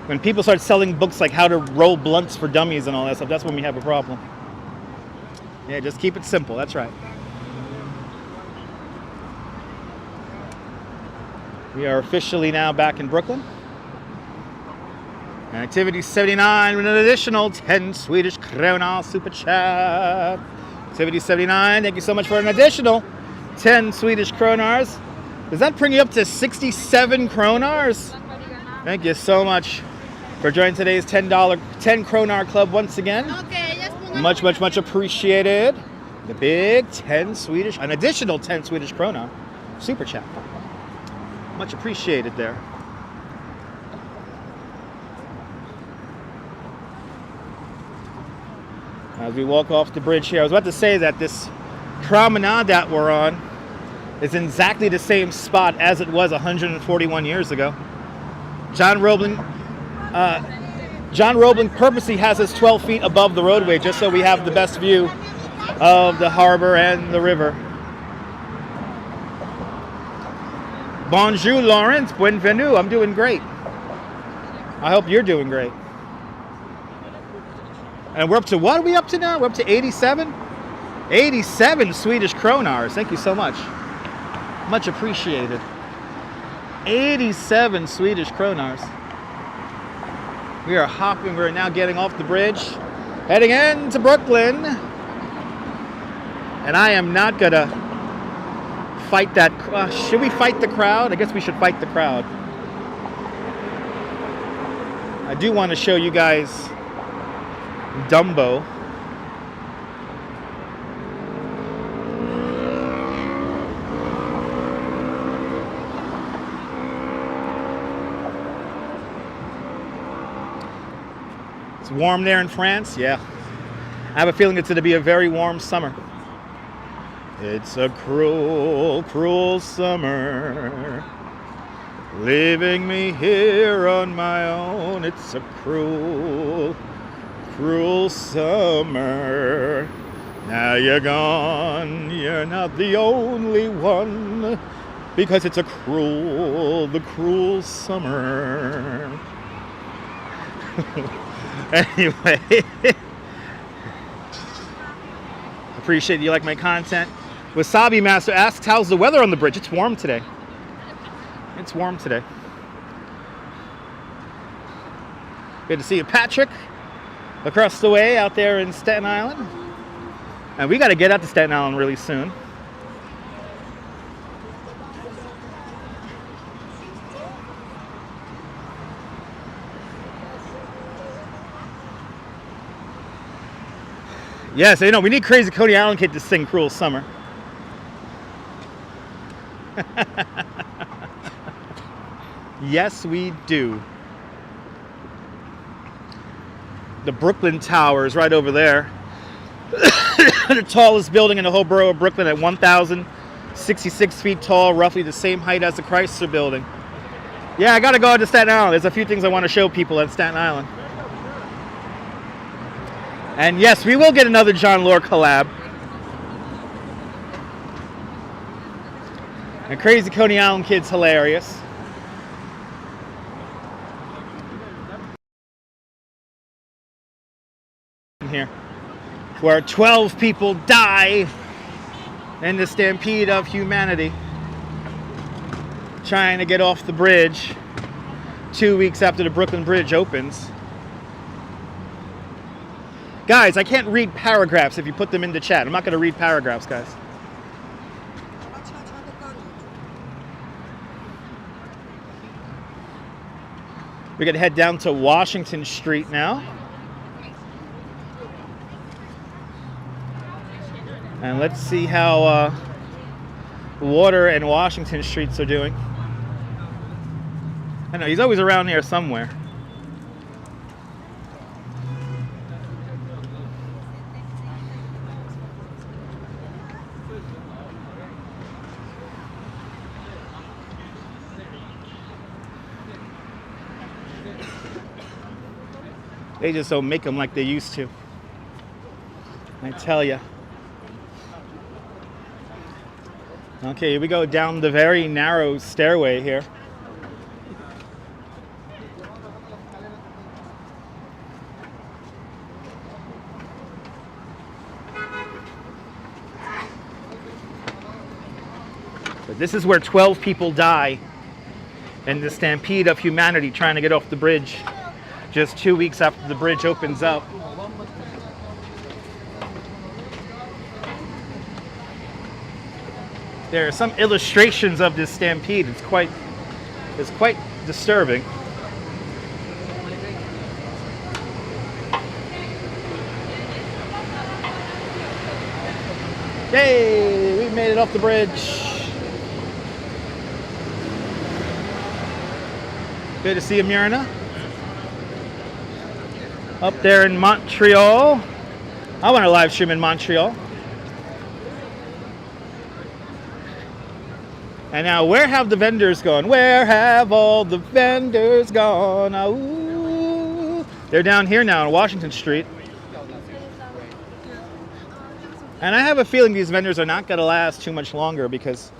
When people start selling books like how to roll blunts for dummies and all that stuff, that's when we have a problem. Yeah, just keep it simple. That's right. We are officially now back in Brooklyn. And activity 79 with an additional 10 Swedish krona super chat. Activity 79, thank you so much for an additional 10 Swedish kronars. Does that bring you up to 67 kronars? Thank you so much for joining today's $10 kronar club once again. Much, much, much appreciated. The big 10 Swedish, an additional 10 Swedish krona super chat. Much appreciated there. As we walk off the bridge here, I was about to say that this promenade that we're on is in exactly the same spot as it was 141 years ago. John Roebling purposely has us 12 feet above the roadway just so we have the best view of the harbor and the river. Bonjour, Lawrence. Bienvenue. I'm doing great. I hope you're doing great. And we're up to, what are we up to now? We're up to 87? 87 Swedish kronars. Thank you so much. Much appreciated. 87 Swedish kronars. We are hopping. We're now getting off the bridge, heading into Brooklyn. And I am not going to fight that. Should we fight the crowd? I guess we should fight the crowd. I do want to show you guys Dumbo. It's warm there in France, yeah. I have a feeling it's going to be a very warm summer. It's a cruel, cruel summer, leaving me here on my own. It's a cruel, cruel summer. Now you're gone, you're not the only one, because it's a cruel, the cruel summer. Anyway, appreciate you like my content. Wasabi Master asks, how's the weather on the bridge? It's warm today. It's warm today. Good to see you, Patrick, across the way out there in Staten Island. And we got to get out to Staten Island really soon. Yes, you know, we need Crazy Coney Island Kid to sing Cruel Summer. Yes, we do. The Brooklyn Tower is right over there. The tallest building in the whole borough of Brooklyn at 1,066 feet tall, roughly the same height as the Chrysler Building. Yeah, I gotta go out to Staten Island. There's a few things I want to show people at Staten Island. And yes, we will get another John Lore collab. And Crazy Coney Island Kid's hilarious. Here, where 12 people die in the stampede of humanity trying to get off the bridge 2 weeks after the Brooklyn Bridge opens. Guys, I can't read paragraphs if you put them in the chat. I'm not going to read paragraphs, guys. We're going to head down to Washington Street now. And let's see how Water and Washington Streets are doing. I know, he's always around here somewhere. They just don't make them like they used to. I tell ya. Okay, here we go down the very narrow stairway here. But this is where 12 people die in the stampede of humanity trying to get off the bridge just 2 weeks after the bridge opens up. There are some illustrations of this stampede. It's quite disturbing. Yay! We made it off the bridge. Good to see you, Myrna. Up there in Montreal. I want to live stream in Montreal. And now, where have the vendors gone? Where have all the vendors gone? Ooh. They're down here now on Washington Street. And I have a feeling these vendors are not going to last too much longer because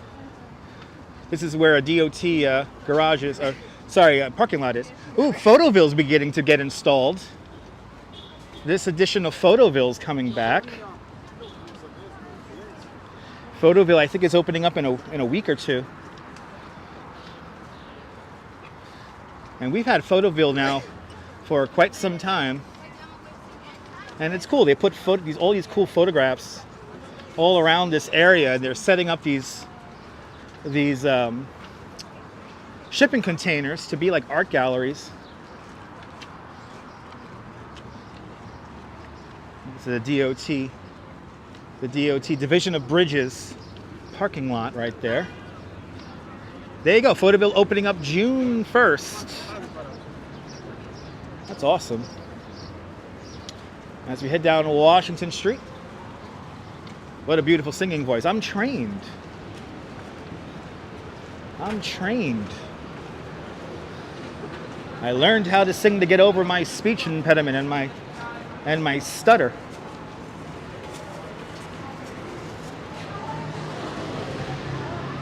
this is where a DOT garage is, or sorry, parking lot is. Ooh, Photoville's beginning to get installed. This edition of Photoville's coming back. Photoville, I think, is opening up in a week or two. And we've had Photoville now for quite some time. And it's cool. They put all these cool photographs all around this area. And they're setting up these shipping containers to be like art galleries. This is the DOT Division of Bridges parking lot right there. There you go, Photoville opening up June 1st. That's awesome. as we head down Washington Street. What a beautiful singing voice. I'm trained. I'm trained. I learned how to sing to get over my speech impediment and my stutter.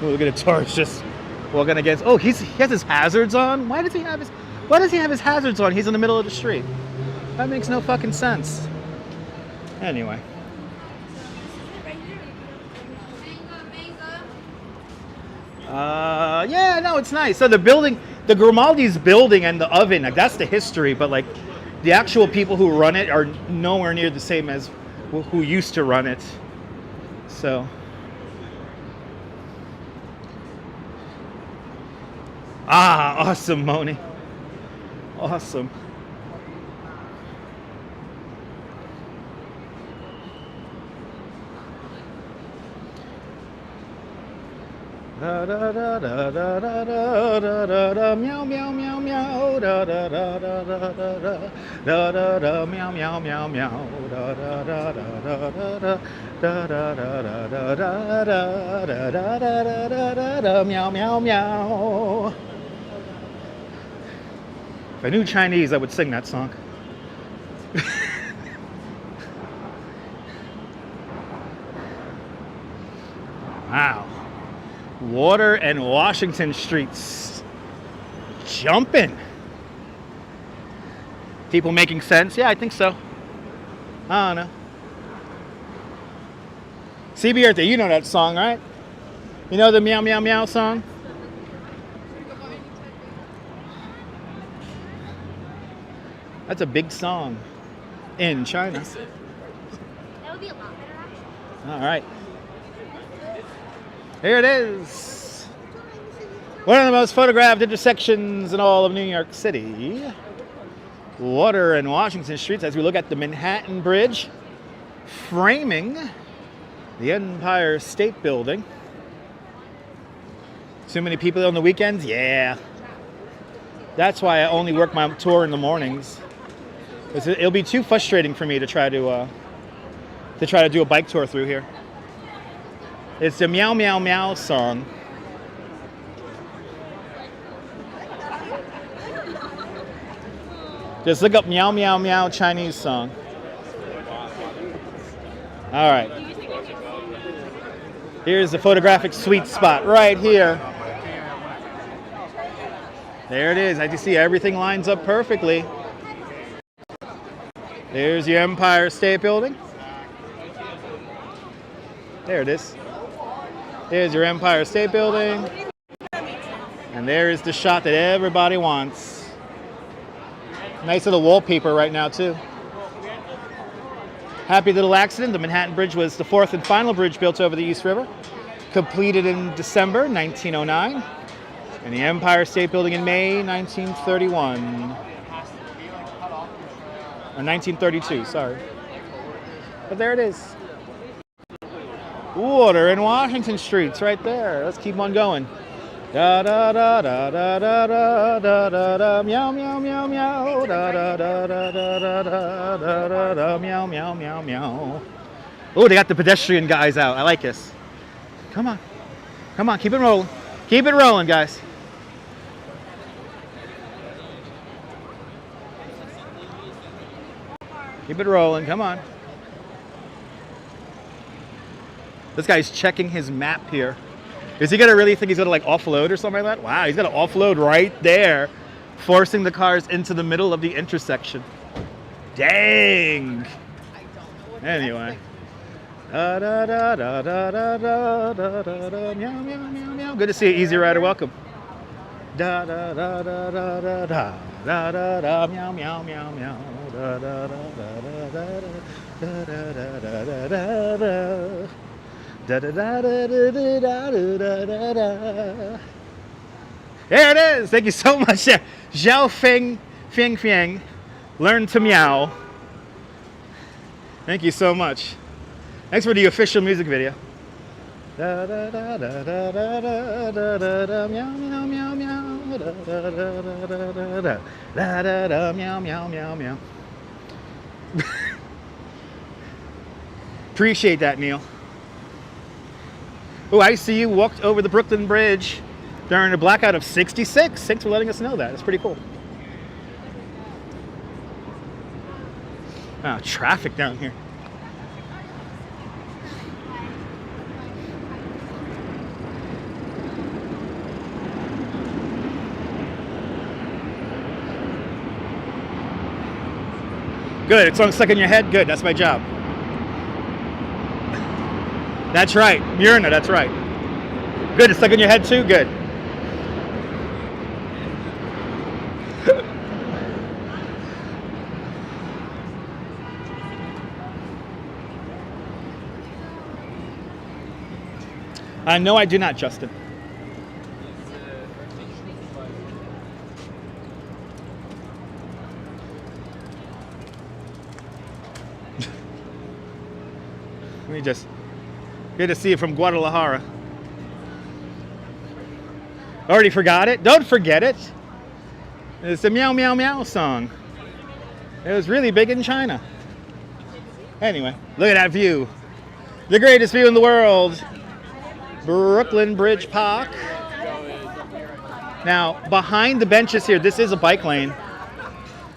Ooh, look at a tourist just walking against. Oh, he has his hazards on. Why does he have his hazards on? He's in the middle of the street. That makes no fucking sense. Anyway. Yeah, no, it's nice. So the building, the Grimaldi's building and the oven, like that's the history, but like the actual people who run it are nowhere near the same as who used to run it. So. Ah, awesome, Moni. Awesome. Da da da da da da da da da meow meow meow meow da da da da da da da da da meow meow meow meow da da da da da da da da da da da da da da da da da meow meow meow. If I knew Chinese, I would sing that song. Wow. Water and Washington streets. Jumping. People making sense? Yeah, I think so. I don't know. CB Earthy, you know that song, right? You know the meow meow meow song? That's a big song in China. That would be a lot better, actually. All right. Here it is. One of the most photographed intersections in all of New York City. Water and Washington streets as we look at the Manhattan Bridge framing the Empire State Building. Too many people on the weekends? Yeah. That's why I only work my tour in the mornings. It'll be too frustrating for me to try to do a bike tour through here. It's the Meow Meow Meow song. Just look up Meow Meow Meow Chinese song. All right. Here's the photographic sweet spot right here. There it is. As you see, everything lines up perfectly. There's the Empire State Building. There it is. There's your Empire State Building. And there is the shot that everybody wants. Nice little wallpaper right now, too. Happy little accident. The Manhattan Bridge was the fourth and final bridge built over the East River. Completed in December 1909. And the Empire State Building in May 1931. Or 1932, sorry. But there it is. Water in Washington streets right there. Let's keep on going. Da da da da da da da da da da meow meow meow meow da da da da da da da da da meow meow meow meow. Oh, they got the pedestrian guys out. I like this. Come on. Come on, keep it rolling. Keep it rolling, guys. Keep it rolling, come on. This guy's checking his map here. Is he gonna really think he's gonna like offload or something like that? Wow, he's gonna offload right there, forcing the cars into the middle of the intersection. Dang. Anyway. Da da da da da da da da da da meow meow meow meow. Good to see you, Easy Rider. Welcome. Da da da da da da da da da da meow meow meow meow da da da da da da da da da da da. Da da da da da da da da da. There it is. Thank you so much. Zhao Feng. Learn to meow. Thank you so much. Thanks for the official music video. Da da da da da da da da da meow meow meow meow da da da da da da da da da meow meow meow meow. Appreciate that, Neil. Oh, I see you walked over the Brooklyn Bridge during a blackout of 66. Thanks for letting us know that. That's pretty cool. Ah, traffic down here. Good, it's on stuck in your head? Good, that's my job. That's right, Myrna, that's right. Good, it's stuck in your head too? Good. No, I do not, Justin. Let me just, good to see you from Guadalajara. Already forgot it? Don't forget it. It's the Meow Meow Meow song. It was really big in China. Anyway, look at that view. The greatest view in the world. Brooklyn Bridge Park. Now, behind the benches here, this is a bike lane.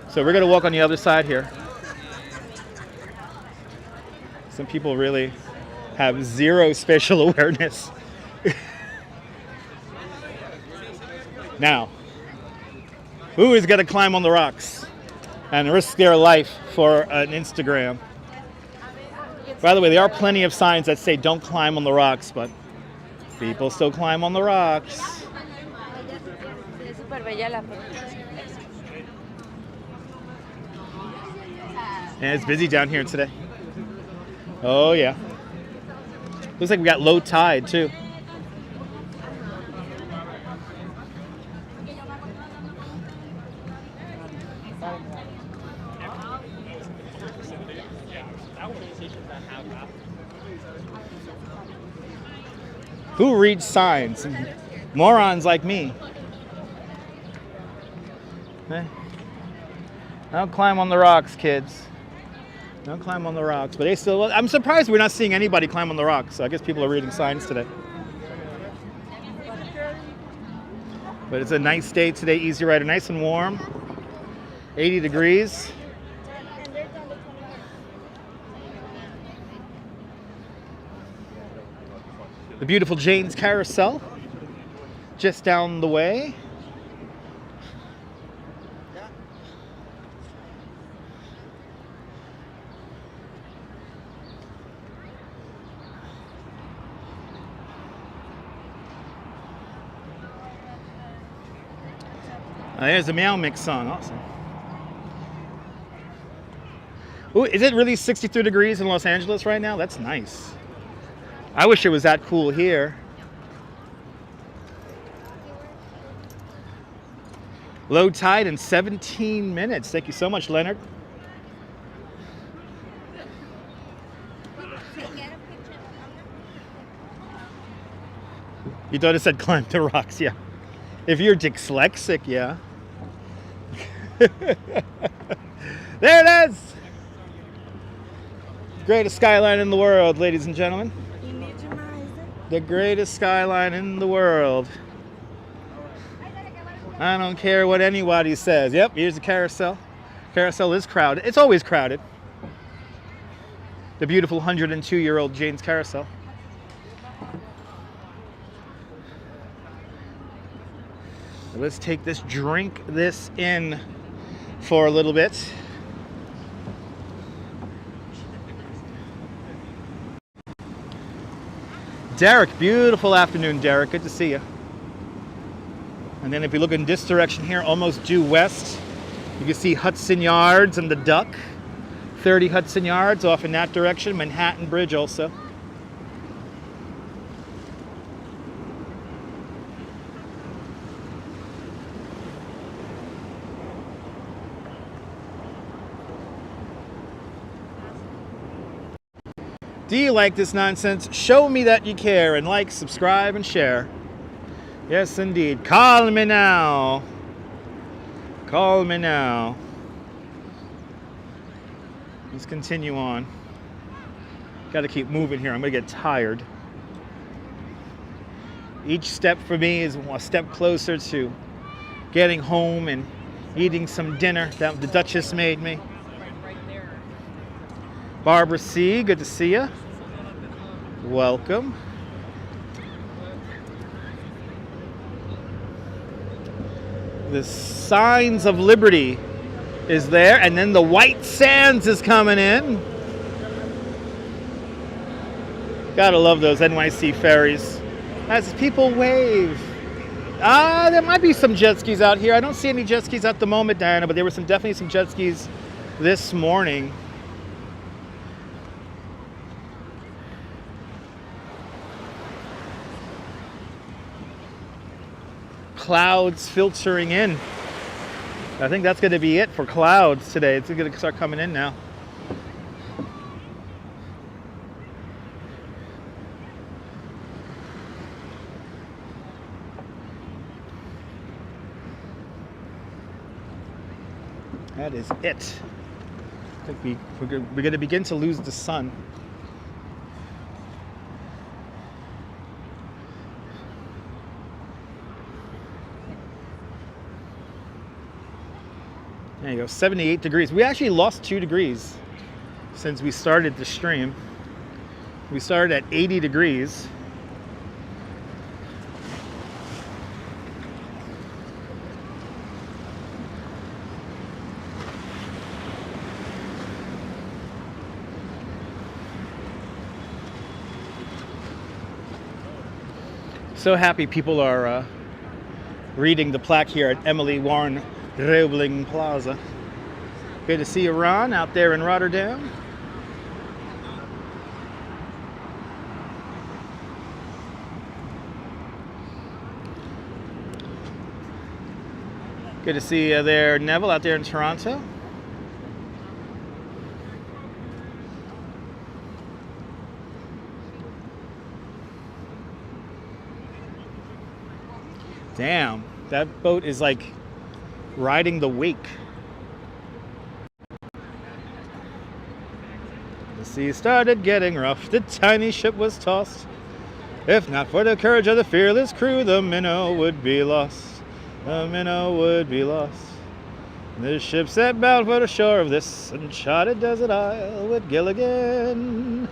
So we're going to walk on the other side here. Some people really have zero spatial awareness. Now, who is going to climb on the rocks and risk their life for an Instagram? By the way, there are plenty of signs that say don't climb on the rocks, but people still climb on the rocks. And it's busy down here today. Oh yeah. Looks like we got low tide too. Who reads signs? Morons like me. Don't climb on the rocks, kids. Don't climb on the rocks. But they still, I'm surprised we're not seeing anybody climb on the rocks. So I guess people are reading signs today. But it's a nice day today, easy rider, nice and warm. 80 degrees. The beautiful Jane's Carousel, just down the way. There's a Meow Mix song, awesome. Ooh, is it really 63 degrees in Los Angeles right now? That's nice. I wish it was that cool here. Low tide in 17 minutes. Thank you so much, Leonard. You thought it said climb the rocks, yeah. If you're dyslexic, yeah. There it is! Greatest skyline in the world, ladies and gentlemen. The greatest skyline in the world. I don't care what anybody says. Yep, here's the carousel. Carousel is crowded. It's always crowded. The beautiful 102-year-old Jane's Carousel. Let's take this, drink this in for a little bit. Derek, beautiful afternoon, Derek. Good to see you. And then if you look in this direction here, almost due west, you can see Hudson Yards and the Duck. 30 Hudson Yards off in that direction. Manhattan Bridge also. Do you like this nonsense? Show me that you care and like, subscribe, and share. Yes, indeed. Call me now. Call me now. Let's continue on. Got to keep moving here. I'm going to get tired. Each step for me is a step closer to getting home and eating some dinner that the Duchess made me. Barbara C., good to see you. Welcome. The Signs of Liberty is there, and then the White Sands is coming in. Gotta love those NYC ferries. As people wave. There might be some jet skis out here. I don't see any jet skis at the moment, Diana, but there were definitely some jet skis this morning. Clouds filtering in. I think that's going to be it for clouds today. It's going to start coming in now. That is it. I think we're going to begin to lose the sun. There you go, 78 degrees. We actually lost 2 degrees since we started the stream. We started at 80 degrees. So happy people are reading the plaque here at Emily Warren Roebling Plaza. Good to see you, Ron, out there in Rotterdam. Good to see you there, Neville, out there in Toronto. Damn, that boat is like riding the wake. The sea started getting rough, the tiny ship was tossed. If not for the courage of the fearless crew, the minnow would be lost. The minnow would be lost. The ship set bound for the shore of this uncharted desert isle with Gilligan,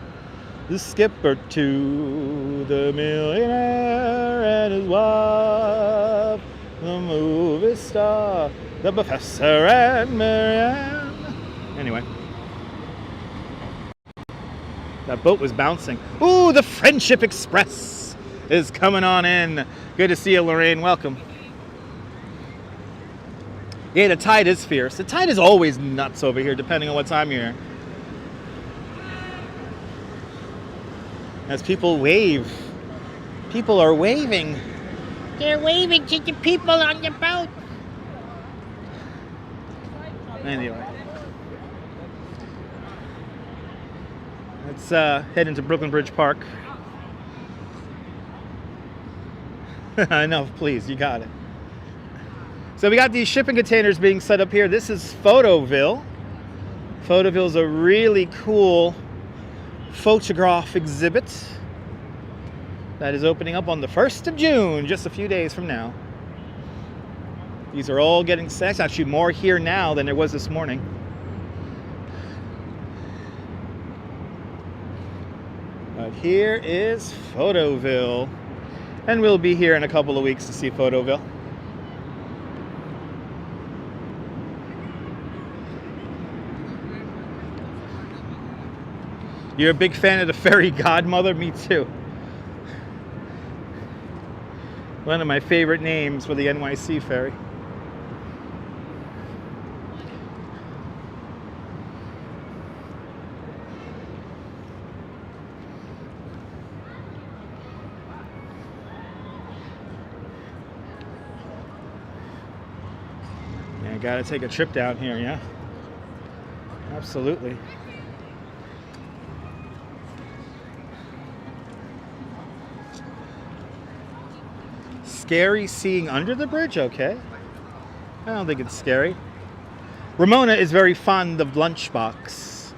the skipper to the millionaire and his wife, the movie star, the professor and Marianne. Anyway, that boat was bouncing. Ooh, the Friendship Express is coming on in. Good to see you, Lorraine. Welcome. Yeah, the tide is fierce. The tide is always nuts over here, depending on what time you're here. As people wave. People are waving. They're waving to the people on the boat. Anyway. Let's head into Brooklyn Bridge Park. I know, please, you got it. So we got these shipping containers being set up here. This is Photoville. Photoville is a really cool photograph exhibit that is opening up on the 1st of June, just a few days from now. These are all getting set. Actually more here now than there was this morning. But here is Photoville. And we'll be here in a couple of weeks to see Photoville. You're a big fan of the Fairy Godmother? Me too. One of my favorite names for the NYC ferry. Yeah, gotta take a trip down here, yeah? Absolutely. Scary seeing under the bridge? Okay. I don't think it's scary. Ramona is very fond of Lunchbox.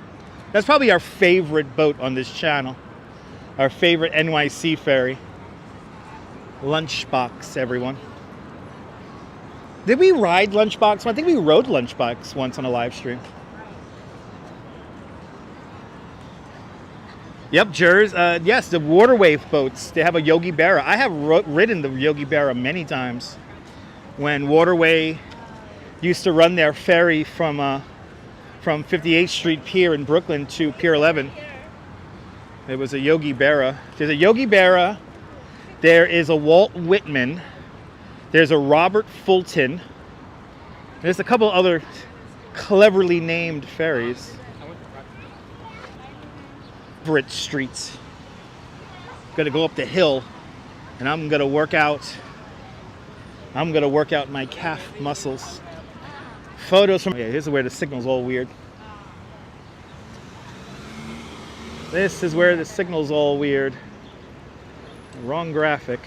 That's probably our favorite boat on this channel. Our favorite NYC ferry. Lunchbox, everyone. Did we ride Lunchbox? I think we rode Lunchbox once on a live stream. Yep, Jers. Yes, the water wave boats. They have a Yogi Berra. I have ridden the Yogi Berra many times. When Waterway used to run their ferry from 58th Street Pier in Brooklyn to Pier 11. It was a Yogi Berra. There's a Yogi Berra. There is a Walt Whitman. There's a Robert Fulton. There's a couple other cleverly named ferries. Everett Street. Gonna go up the hill, and I'm gonna work out my calf muscles. Photos from, yeah, here's where the signal's all weird. This is where the signal's all weird. Wrong graphic.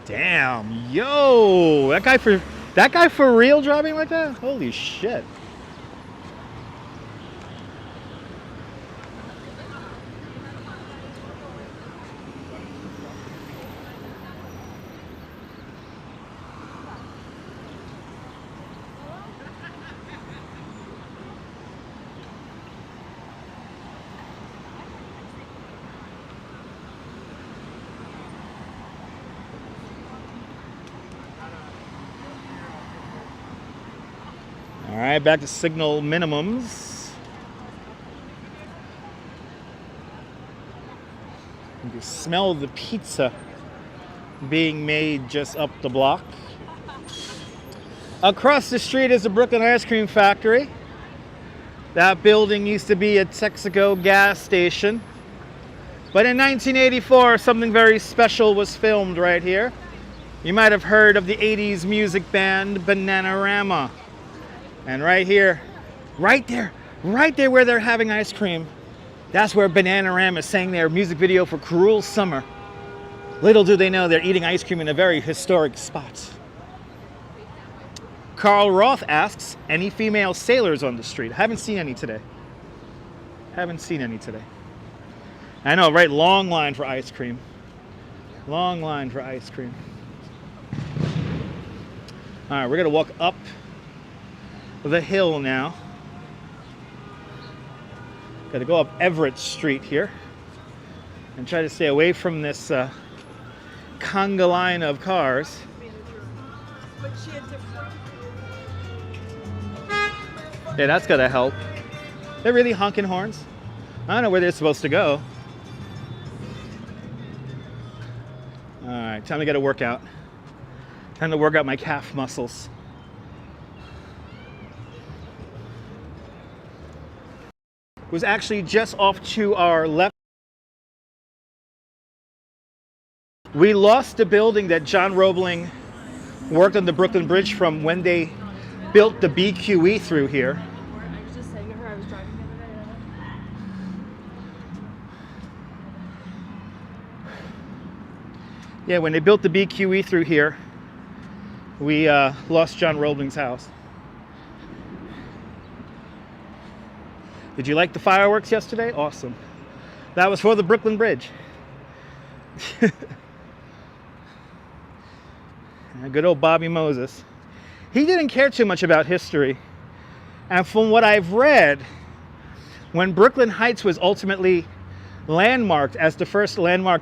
Damn, yo, that guy for real driving like that? Holy shit. All right, back to signal minimums. You can smell the pizza being made just up the block. Across the street is the Brooklyn Ice Cream Factory. That building used to be a Texaco gas station. But in 1984, something very special was filmed right here. You might have heard of the 80s music band Bananarama. And right here, right there where they're having ice cream, that's where Bananarama sang their music video for Cruel Summer. Little do they know they're eating ice cream in a very historic spot. Carl Roth asks, any female sailors on the street? I haven't seen any today. I know, right? Long line for ice cream. Long line for ice cream. All right, we're gonna walk up the hill now. Got to go up Everett Street here and try to stay away from this conga line of cars. Yeah, that's gotta help. They're really honking horns. I don't know where they're supposed to go. All right, time to get a workout. Time to work out my calf muscles. Was actually just off to our left. We lost the building that John Roebling worked on the Brooklyn Bridge from when they built the BQE through here. I was just saying to her, I was driving the other day. Yeah, when they built the BQE through here, we lost John Roebling's house. Did you like the fireworks yesterday? Awesome. That was for the Brooklyn Bridge. Good old Bobby Moses. He didn't care too much about history. And from what I've read, when Brooklyn Heights was ultimately landmarked as the first landmark,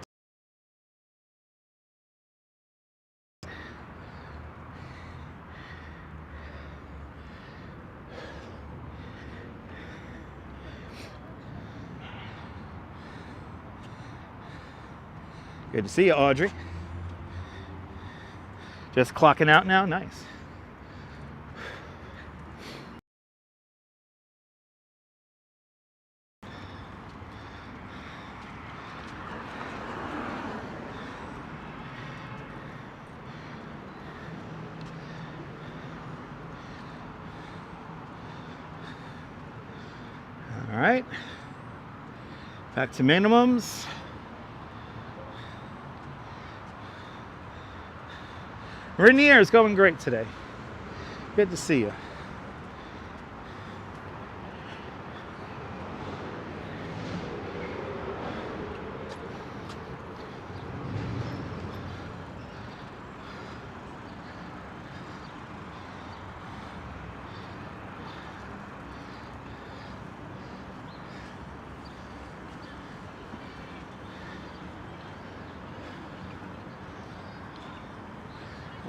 good to see you, Audrey. Just clocking out now, nice. All right, back to minimums. Rainier is going great today. Good to see you.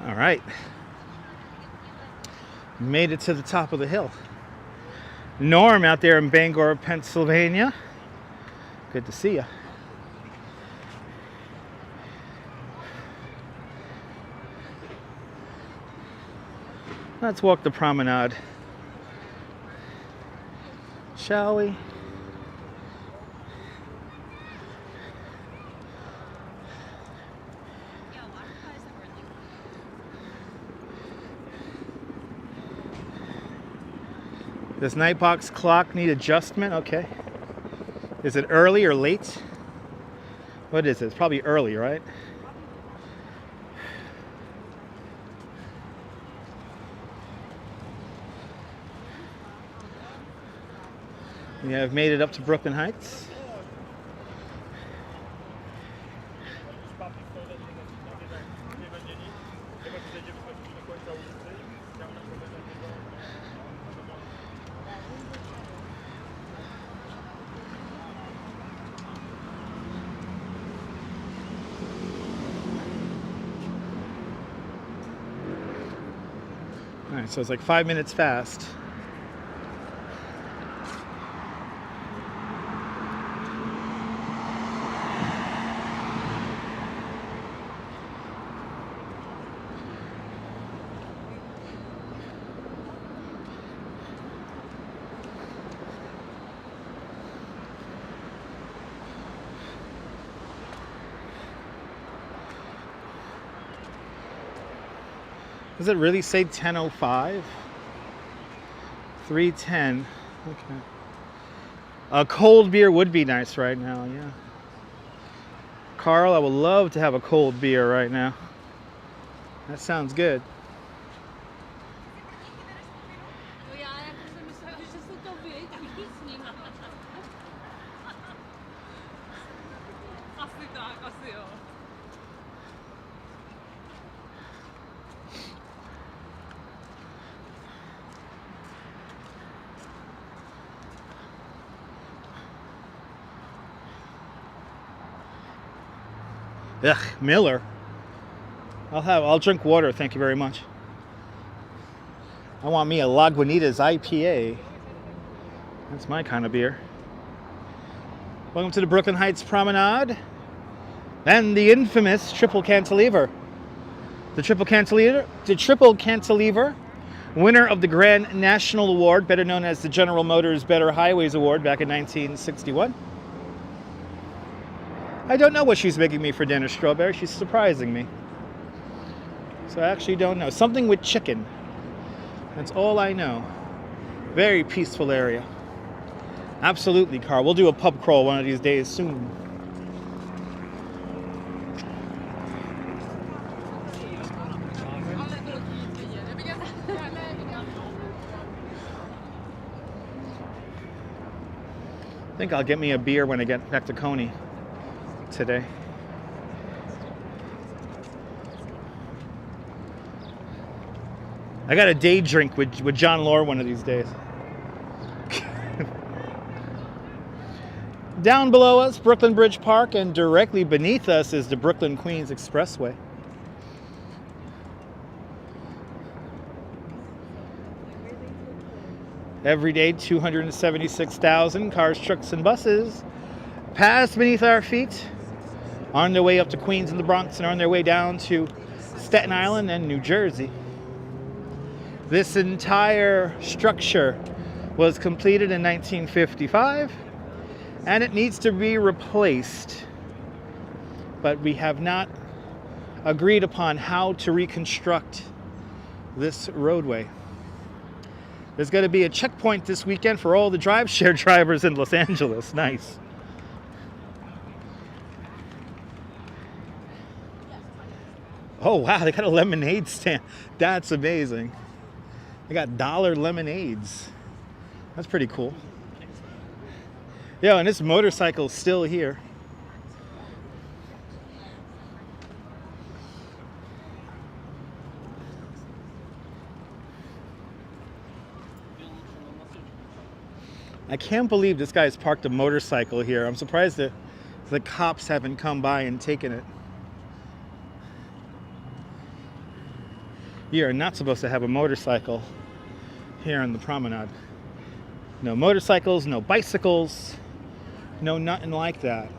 All right. Made it to the top of the hill. Norm out there in Bangor, Pennsylvania. Good to see you. Let's walk the promenade, shall we? Does Nightbox clock need adjustment? Okay. Is it early or late? What is it? It's probably early, right? We have made it up to Brooklyn Heights. All right, so it's like 5 minutes fast. Does it really say 10:05? 3:10. Okay. A cold beer would be nice right now, yeah. Carl, I would love to have a cold beer right now. That sounds good. Ugh, Miller. I'll drink water, thank you very much. I want me a Lagunitas IPA. That's my kind of beer. Welcome to the Brooklyn Heights Promenade and the infamous triple cantilever. The triple cantilever, winner of the Grand National Award, better known as the General Motors Better Highways Award back in 1961. I don't know what she's making me for dinner, Strawberry. She's surprising me. So I actually don't know. Something with chicken. That's all I know. Very peaceful area. Absolutely, Carl. We'll do a pub crawl one of these days soon. I think I'll get me a beer when I get back to Coney today. I got a day drink with John Lore one of these days. Down below us, Brooklyn Bridge Park, and directly beneath us is the Brooklyn Queens Expressway. Every day, 276,000 cars, trucks, and buses pass beneath our feet on their way up to Queens and the Bronx and on their way down to Staten Island and New Jersey. This entire structure was completed in 1955 and it needs to be replaced, but we have not agreed upon how to reconstruct this roadway. There's going to be a checkpoint this weekend for all the drive share drivers in Los Angeles. Nice. Oh wow, they got a lemonade stand. That's amazing. They got dollar lemonades. That's pretty cool. Yeah, and this motorcycle's still here. I can't believe this guy's parked a motorcycle here. I'm surprised that the cops haven't come by and taken it. You are not supposed to have a motorcycle here on the promenade. No motorcycles, no bicycles, no nothing like that.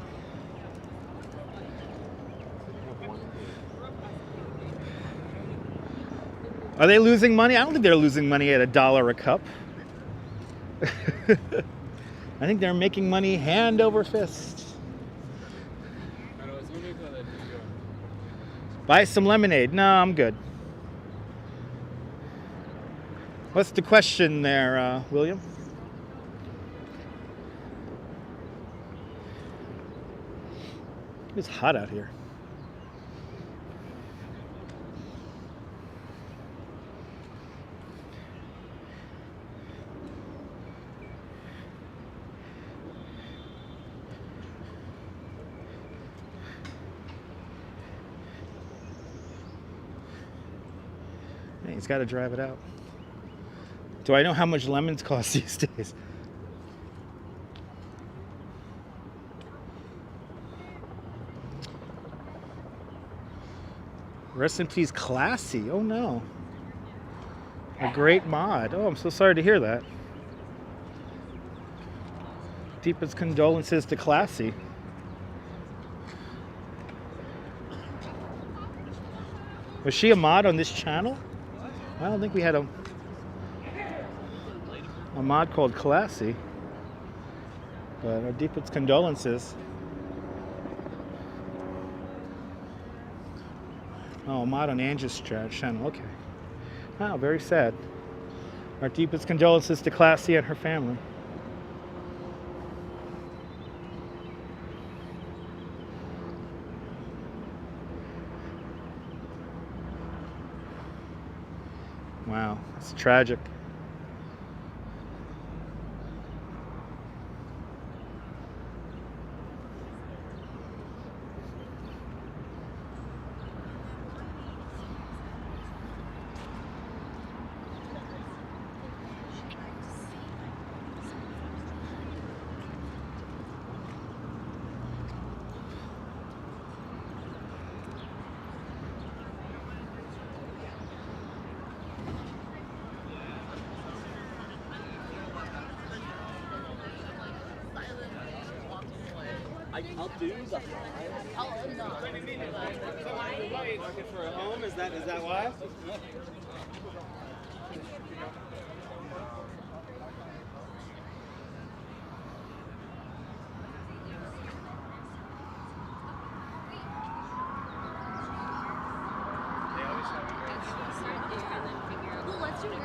Are they losing money? I don't think they're losing money at $1 a cup. I think they're making money hand over fist. Buy some lemonade. No, I'm good. What's the question there, William? It's hot out here. Hey, he's got to drive it out. Do I know how much lemons cost these days? Rest in peace, Classy. Oh no. A great mod. Oh, I'm so sorry to hear that. Deepest condolences to Classy. Was she a mod on this channel? I don't think we had a mod called Classy. But our deepest condolences. Oh, a mod on Angie's channel. Okay. Wow, very sad. Our deepest condolences to Classy and her family. Wow, it's tragic. I'll do the market for a home. Is that why? Well, let's do it.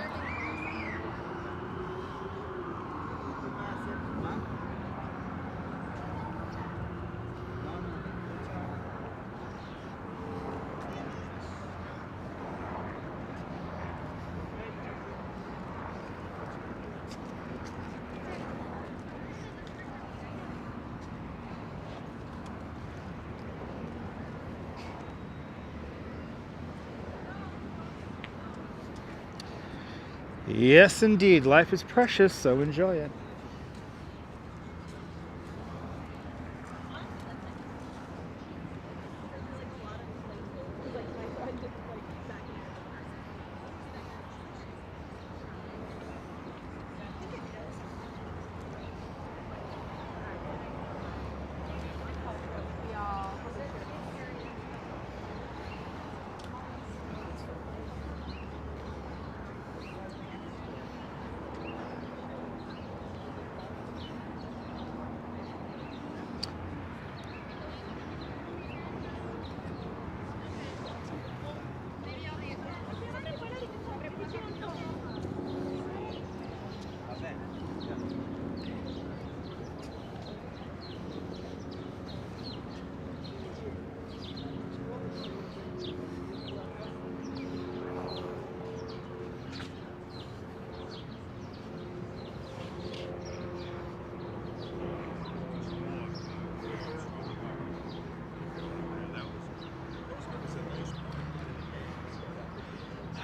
Yes, indeed. Life is precious, so enjoy it.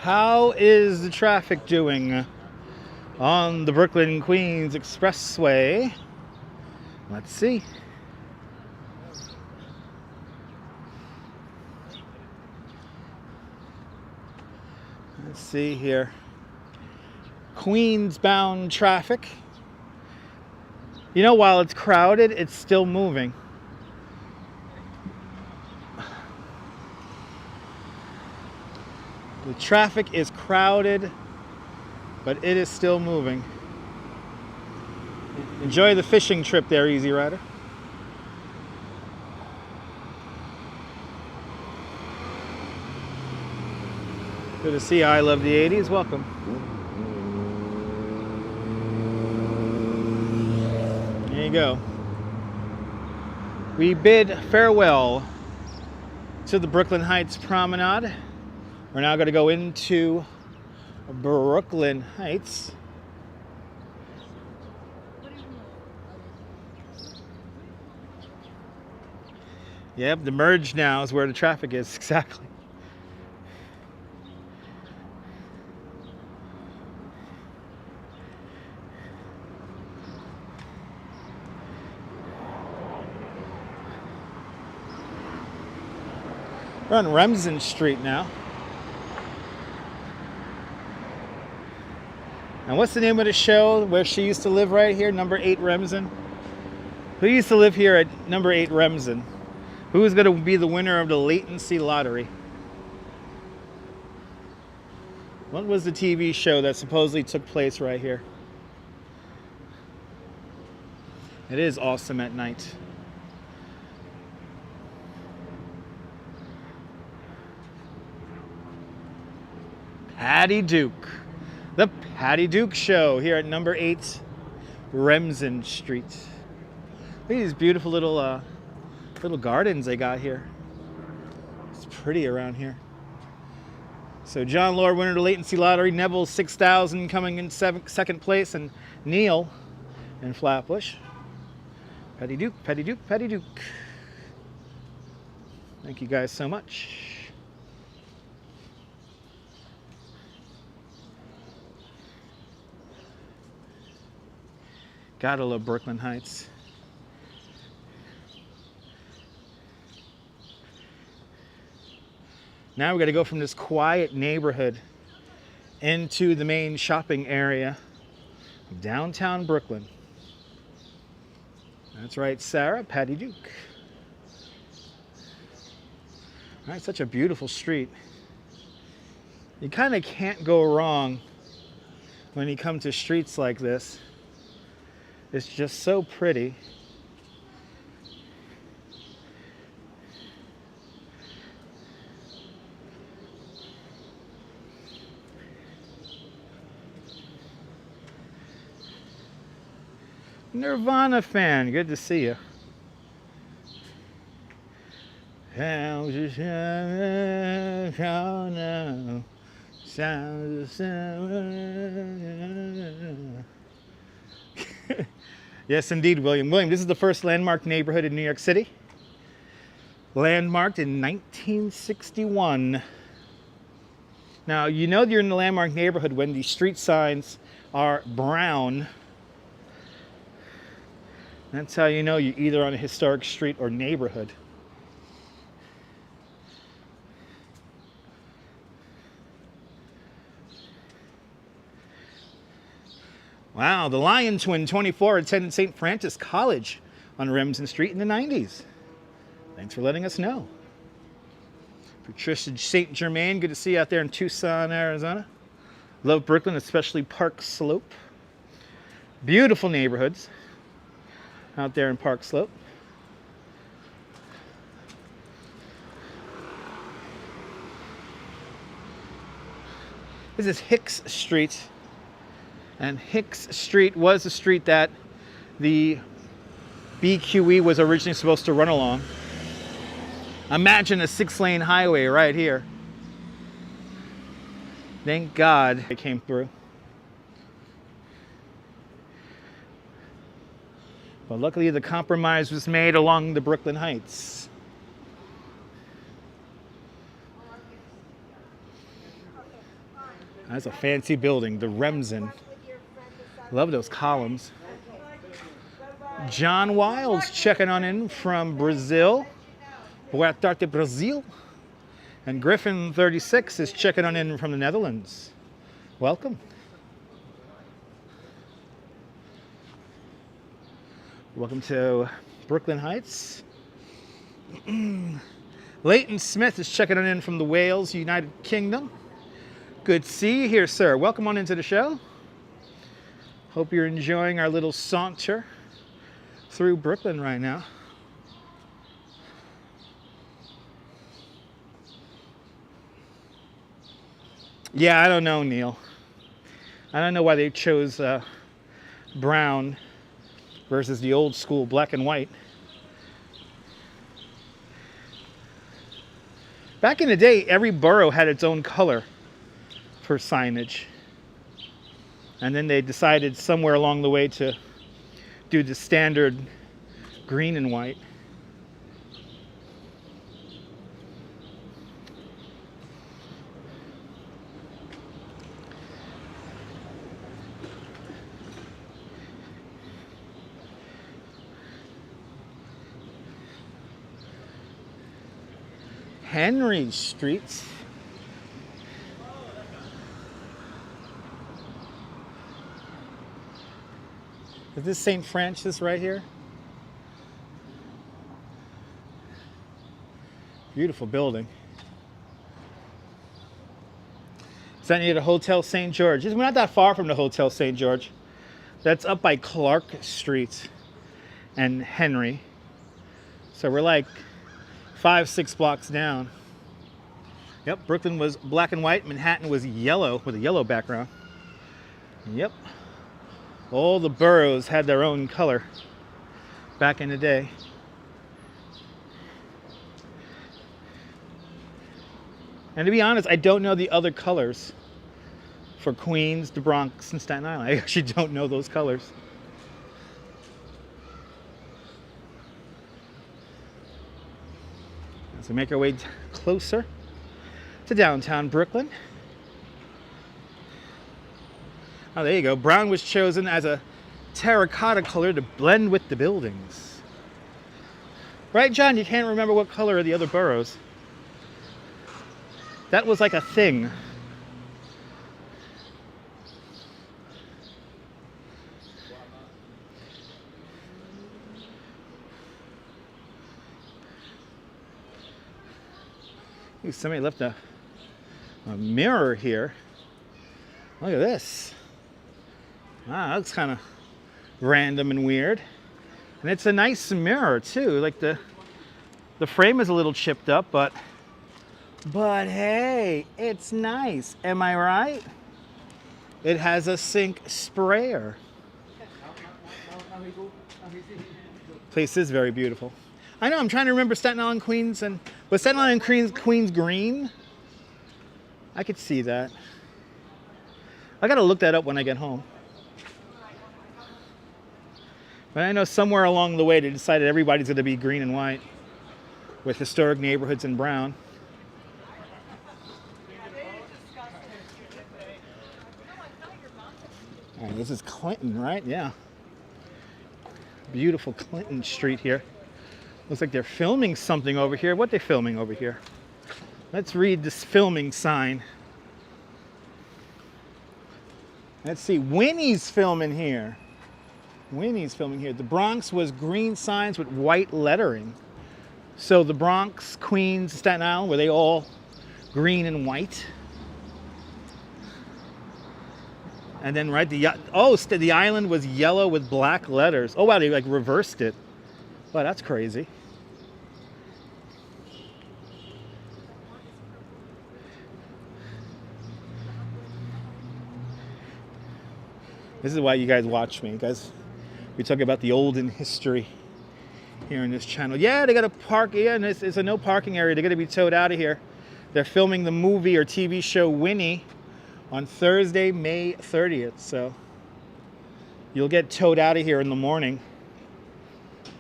How is the traffic doing on the Brooklyn Queens Expressway? Let's see. Let's see here. Queens bound traffic. You know, while it's crowded, it's still moving. The traffic is crowded, but it is still moving. Enjoy the fishing trip there, Easy Rider. Good to see you. I love the 80s. Welcome. There you go. We bid farewell to the Brooklyn Heights Promenade. We're now going to go into Brooklyn Heights. Yep, the merge now is where the traffic is, exactly. We're on Remsen Street now. And what's the name of the show where she used to live right here? Number 8 Remsen? Who used to live here at number 8 Remsen? Who is going to be the winner of the latency lottery? What was the TV show that supposedly took place right here? It is awesome at night. Patty Duke. The Patty Duke Show here at number 8 Remsen Street. Look at these beautiful little gardens they got here. It's pretty around here. So John Lord, winner of the latency lottery. Neville 6,000 coming in second place, and Neil in Flatbush. Patty Duke, Patty Duke, Patty Duke. Thank you guys so much. Gotta love Brooklyn Heights. Now we got to go from this quiet neighborhood into the main shopping area of downtown Brooklyn. That's right, Sarah, Patty Duke. All right, such a beautiful street. You kind of can't go wrong when you come to streets like this. It's just so pretty. Nirvana fan, good to see you. Yes, indeed, William. William, this is the first landmark neighborhood in New York City. Landmarked in 1961. Now, you know you're in the landmark neighborhood when the street signs are brown. That's how you know you're either on a historic street or neighborhood. Wow, the Lion Twin 24 attended St. Francis College on Remsen Street in the 90s. Thanks for letting us know. Patricia St. Germain, good to see you out there in Tucson, Arizona. Love Brooklyn, especially Park Slope. Beautiful neighborhoods out there in Park Slope. This is Hicks Street. And Hicks Street was the street that the BQE was originally supposed to run along. Imagine a 6-lane highway right here. Thank God it came through. But luckily the compromise was made along the Brooklyn Heights. That's a fancy building, the Remsen. Love those columns. John Wilds checking on in from Brazil. Boa tarde, Brazil. And Griffin 36 is checking on in from the Netherlands. Welcome. Welcome to Brooklyn Heights. Leighton Smith is checking on in from the Wales, United Kingdom. Good to see you here, sir. Welcome on into the show. Hope you're enjoying our little saunter through Brooklyn right now. Yeah, I don't know, Neil. I don't know why they chose brown versus the old school black and white. Back in the day, every borough had its own color for signage. And then they decided somewhere along the way to do the standard green and white. Henry Street. Is this St. Francis right here? Beautiful building. Is that near the Hotel St. George? We're not that far from the Hotel St. George. That's up by Clark Street and Henry. So we're like 5-6 blocks down. Yep, Brooklyn was black and white. Manhattan was yellow with a yellow background. Yep. All the boroughs had their own color back in the day. And to be honest, I don't know the other colors for Queens, the Bronx, and Staten Island. I actually don't know those colors. As we make our way closer to downtown Brooklyn. Oh, there you go. Brown was chosen as a terracotta color to blend with the buildings. Right, John? You can't remember what color are the other boroughs. That was like a thing. Ooh, somebody left a mirror here. Look at this. Wow, that looks kind of random and weird. And it's a nice mirror too. Like the frame is a little chipped up, but hey, it's nice. Am I right? It has a sink sprayer. Place is very beautiful. I know, I'm trying to remember Staten Island, Queens, and was Staten Island and Queens green? I could see that. I gotta look that up when I get home. But I know somewhere along the way they decided everybody's gonna be green and white with historic neighborhoods in brown. All right, this is Clinton, right? Yeah. Beautiful Clinton Street here. Looks like they're filming something over here. What are they filming over here? Let's read this filming sign. Let's see. Winnie's filming here. Winnie's filming here. The Bronx was green signs with white lettering. So the Bronx, Queens, Staten Island, were they all green and white? And then, right, the island was yellow with black letters. Oh, wow, they like reversed it. Wow, that's crazy. This is why you guys watch me, guys. We talk about the olden history here in this channel. Yeah, they got to park. Yeah, and it's a no parking area. They're going to be towed out of here. They're filming the movie or TV show Winnie on Thursday, May 30th. So you'll get towed out of here in the morning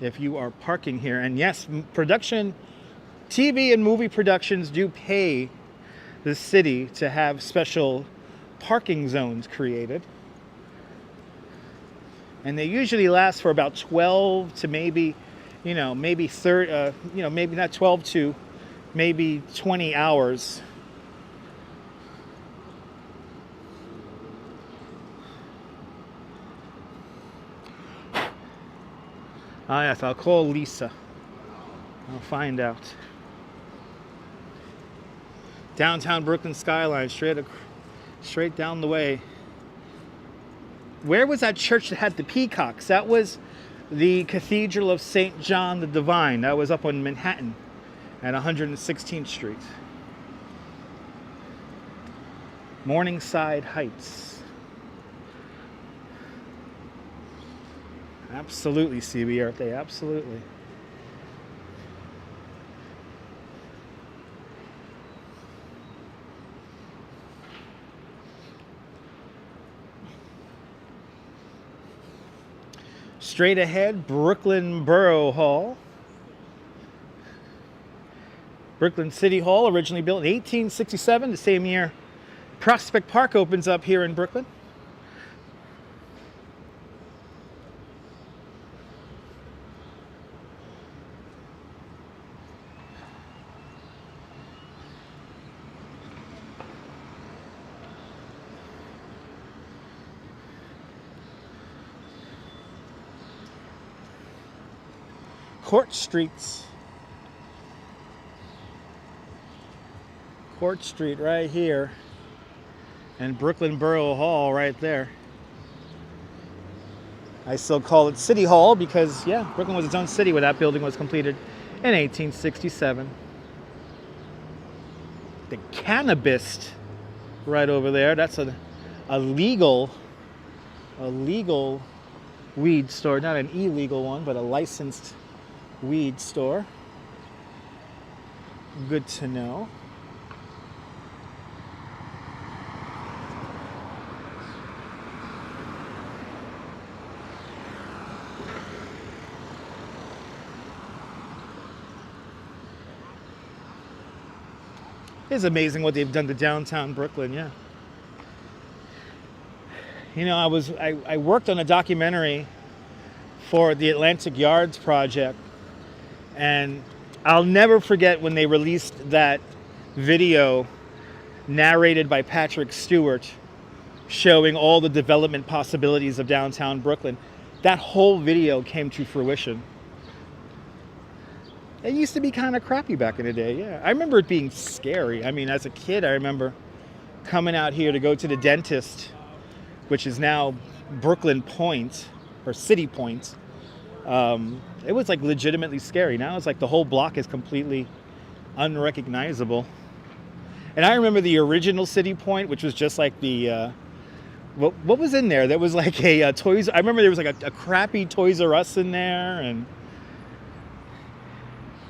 if you are parking here. And yes, production, TV and movie productions do pay the city to have special parking zones created. And they usually last for about 12 to maybe, maybe 30, maybe not 12 to maybe 20 hours. Ah, yes, I'll call Lisa. I'll find out. Downtown Brooklyn skyline, straight down the way. Where was that church that had the peacocks? That was the Cathedral of St. John the Divine. That was up on Manhattan at 116th Street. Morningside Heights. Absolutely, CB Earth Day, absolutely. Straight ahead, Brooklyn Borough Hall. Brooklyn City Hall, originally built in 1867, the same year Prospect Park opens up here in Brooklyn. Court Streets. Court Street right here. And Brooklyn Borough Hall right there. I still call it City Hall because, yeah, Brooklyn was its own city when that building was completed in 1867. The Cannabist right over there. That's a legal weed store. Not an illegal one, but a licensed weed store. Good to know. It's amazing what they've done to downtown Brooklyn, yeah. I worked on a documentary for the Atlantic Yards project, and I'll never forget when they released that video narrated by Patrick Stewart showing all the development possibilities of downtown Brooklyn. That whole video came to fruition. It used to be kind of crappy back in the day, yeah. I remember it being scary. I mean, as a kid, I remember coming out here to go to the dentist, which is now Brooklyn Point, or City Point. It was like legitimately scary. Now it's like the whole block is completely unrecognizable. And I remember the original City Point, which was just like the, what was in there? There was like a Toys, I remember there was like a crappy Toys R Us in there, and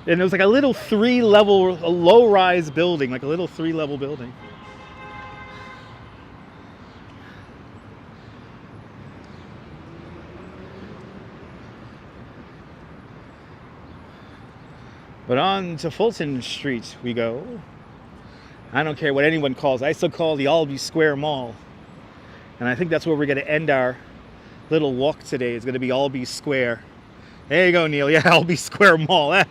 it was like a little a low-rise building, like a little 3-level building. But on to Fulton Street we go. I don't care what anyone calls it. I still call it the Albee Square Mall. And I think that's where we're going to end our little walk today. It's going to be Albee Square. There you go, Neil. Yeah, Albee Square Mall.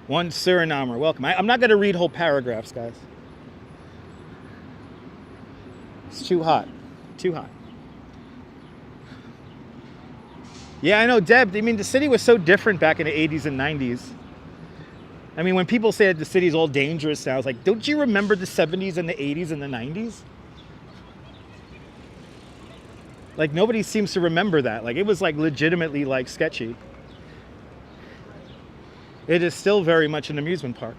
One Surinamer, welcome. I'm not going to read whole paragraphs, guys. It's too hot. Too hot. Yeah, I know, Deb. I mean, the city was so different back in the 80s and 90s. I mean, when people say that the city's all dangerous now, it's like, don't you remember the 70s and the 80s and the 90s? Like, nobody seems to remember that. Like, it was, like, legitimately, like, sketchy. It is still very much an amusement park.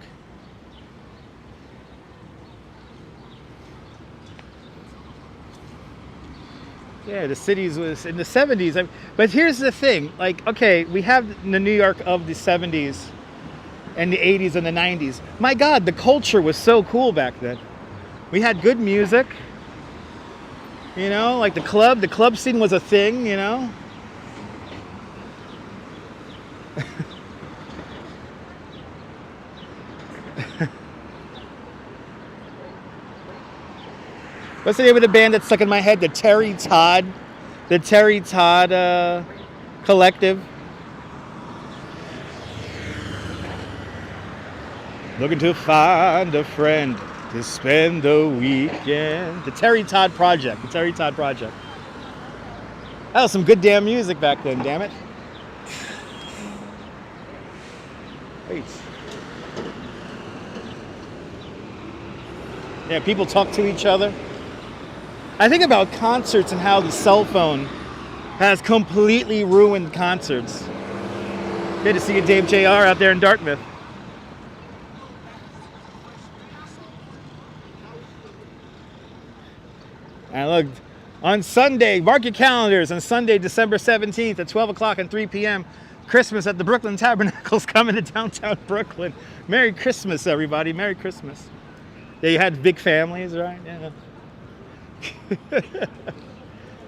Yeah, the cities was in the 70s. But here's the thing. Like, okay, we have the New York of the 70s and the 80s and the 90s. My God, the culture was so cool back then. We had good music. You know, like the club scene was a thing, you know. What's the name of the band that's stuck in my head? The Terry Todd Collective. Looking to find a friend to spend the weekend. The Terry Todd Project. The Terry Todd Project. That was some good damn music back then, damn it. Wait. Yeah, people talk to each other. I think about concerts and how the cell phone has completely ruined concerts. Good to see you, Dave JR, out there in Dartmouth. And look, on Sunday, mark your calendars, on Sunday, December 17th at 12 o'clock and 3 p.m., Christmas at the Brooklyn Tabernacles coming to downtown Brooklyn. Merry Christmas, everybody. Merry Christmas. Yeah, you had big families, right? Yeah.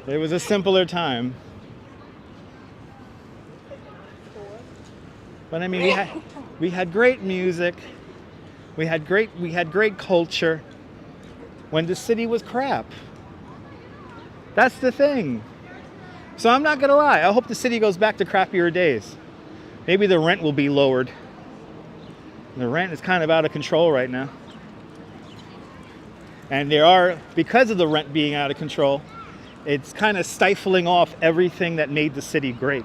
It was a simpler time. But I mean, we had great music. We had great culture when the city was crap. That's the thing. So I'm not gonna lie, I hope the city goes back to crappier days. Maybe the rent will be lowered. The rent is kind of out of control right now. And because of the rent being out of control, it's kind of stifling off everything that made the city great.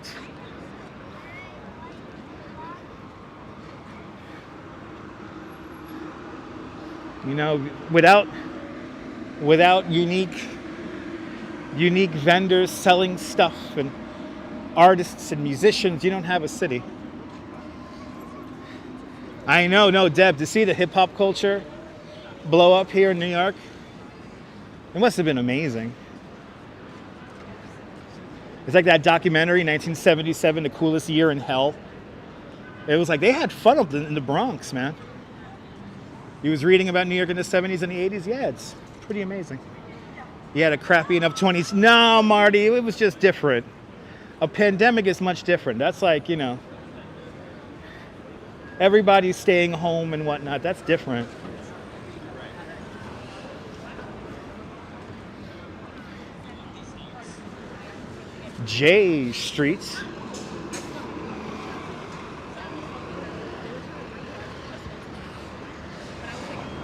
You know, without unique vendors selling stuff and artists and musicians, you don't have a city. I know, no, Deb, to see the hip hop culture blow up here in New York, it must have been amazing. It's like that documentary, 1977, The Coolest Year in Hell. It was like they had fun up in the Bronx, man. You was reading about New York in the 70s and the 80s? Yeah, it's pretty amazing. You had a crappy enough 20s. No, Marty, it was just different. A pandemic is much different. That's like, you know, everybody's staying home and whatnot. That's different. J Street.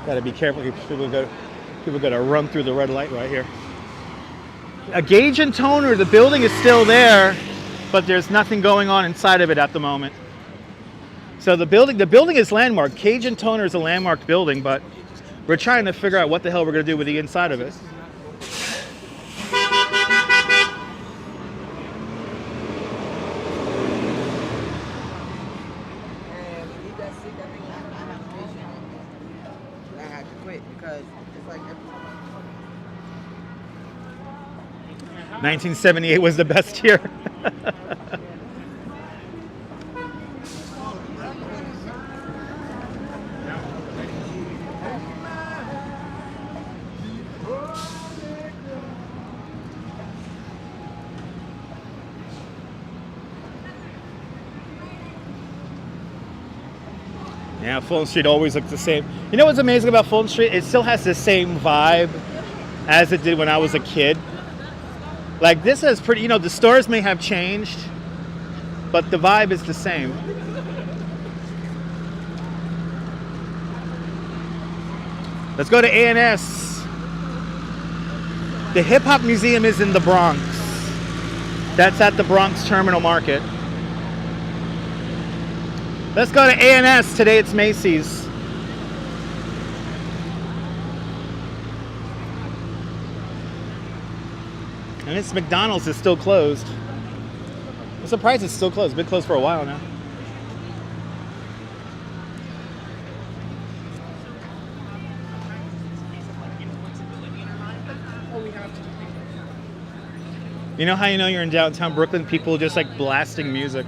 Gotta be careful. People gotta run through the red light right here. A gauge and toner, the building is still there, but there's nothing going on inside of it at the moment. So the building is landmarked. Gauge and toner is a landmarked building, but we're trying to figure out what the hell we're gonna do with the inside of it. I had to quit because it's like 1978 was the best year. Yeah, Fulton Street always looks the same. You know what's amazing about Fulton Street? It still has the same vibe as it did when I was a kid. Like this is pretty, you know, the stores may have changed, but the vibe is the same. Let's go to A&S. The Hip Hop Museum is in the Bronx. That's at the Bronx Terminal Market. Let's go to A&S. Today it's Macy's. And this McDonald's is still closed. I'm surprised it's still closed. It's been closed for a while now. You know how you know you're in downtown Brooklyn? People just like blasting music.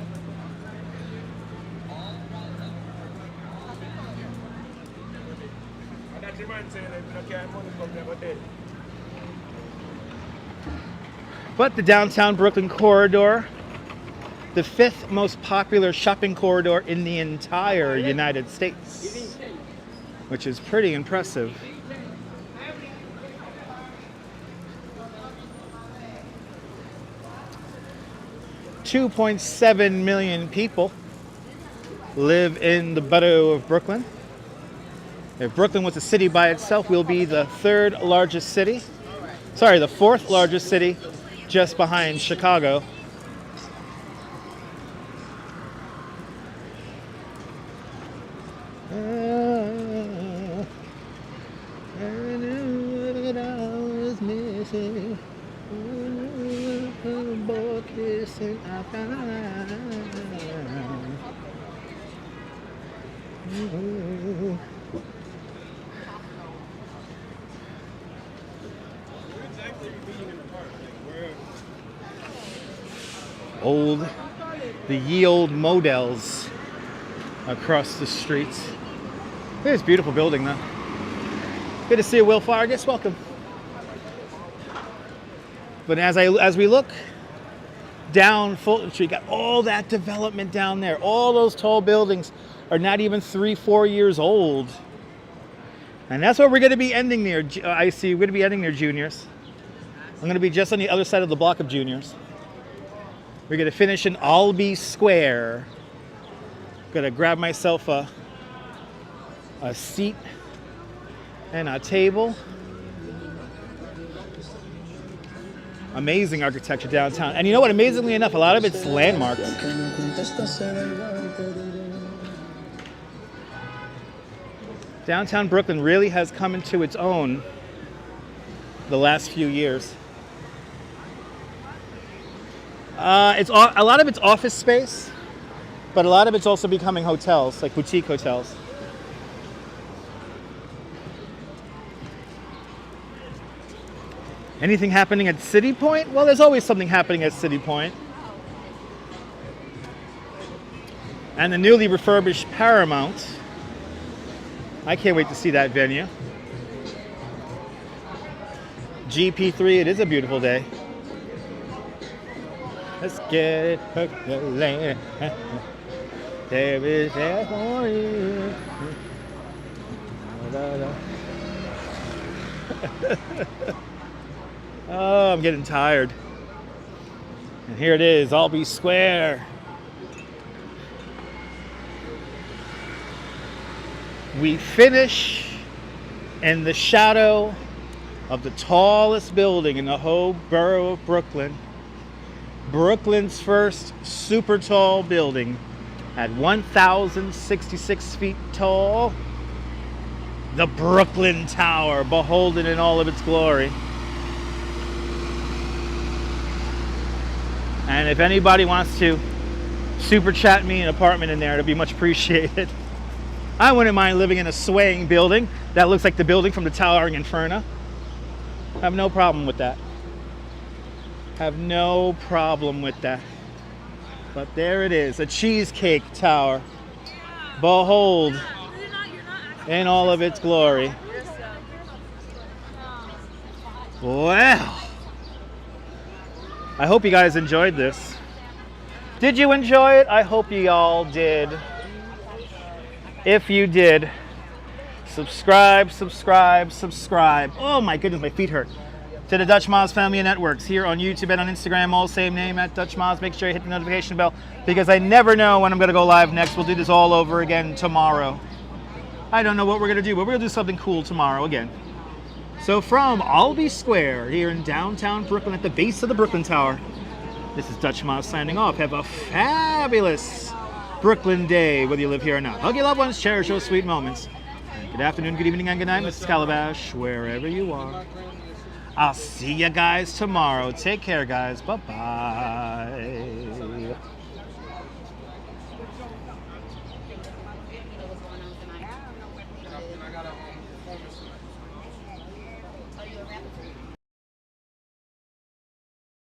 But the downtown Brooklyn corridor, the 5th most popular shopping corridor in the entire United States, which is pretty impressive. 2.7 million people live in the borough of Brooklyn. If Brooklyn was a city by itself, we'll be the third largest city. Sorry, the fourth largest city, just behind Chicago. I knew what I was missing. Boy kissing, I found. The ye old models across the streets. It's a beautiful building though. Good to see you, Will Fargus. Welcome. But as we look down Fulton Street, got all that development down there. All those tall buildings are not even 3-4 years old. And that's where we're going to be ending near. I see we're going to be ending near Juniors. I'm going to be just on the other side of the block of Juniors. We're going to finish in Albee Square. Going to grab myself a seat and a table. Amazing architecture downtown. And you know what? Amazingly enough, a lot of it's landmarks. Downtown Brooklyn really has come into its own the last few years. A lot of it's office space, but a lot of it's also becoming hotels, like boutique hotels. Anything happening at City Point? Well, there's always something happening at City Point. And the newly refurbished Paramount. I can't wait to see that venue. GP3, it is a beautiful day. Let's get it percolating. There is air for you. Oh, I'm getting tired. And here it is, Albee Square. We finish in the shadow of the tallest building in the whole borough of Brooklyn. Brooklyn's first super tall building at 1,066 feet tall. The Brooklyn Tower, beholden in all of its glory. And if anybody wants to super chat me an apartment in there, it'd be much appreciated. I wouldn't mind living in a swaying building that looks like the building from the Towering Inferno. I have no problem with that. Have no problem with that. But there it is, a cheesecake tower. Behold, in all of its glory. Wow. I hope you guys enjoyed this. Did you enjoy it? I hope you all did. If you did, subscribe. Oh my goodness, my feet hurt. To the Dutch Moz Family Networks here on YouTube and on Instagram, all same name at Dutch Moz. Make sure you hit the notification bell because I never know when I'm going to go live next. We'll do this all over again tomorrow. I don't know what we're going to do, but we're going to do something cool tomorrow again. So from Albee Square here in downtown Brooklyn at the base of the Brooklyn Tower, this is Dutch Moz signing off. Have a fabulous Brooklyn day, whether you live here or not. Hug your loved ones, cherish those sweet moments. And good afternoon, good evening, and good night, Mrs. Calabash, wherever you are. I'll see you guys tomorrow. Take care, guys. Bye-bye.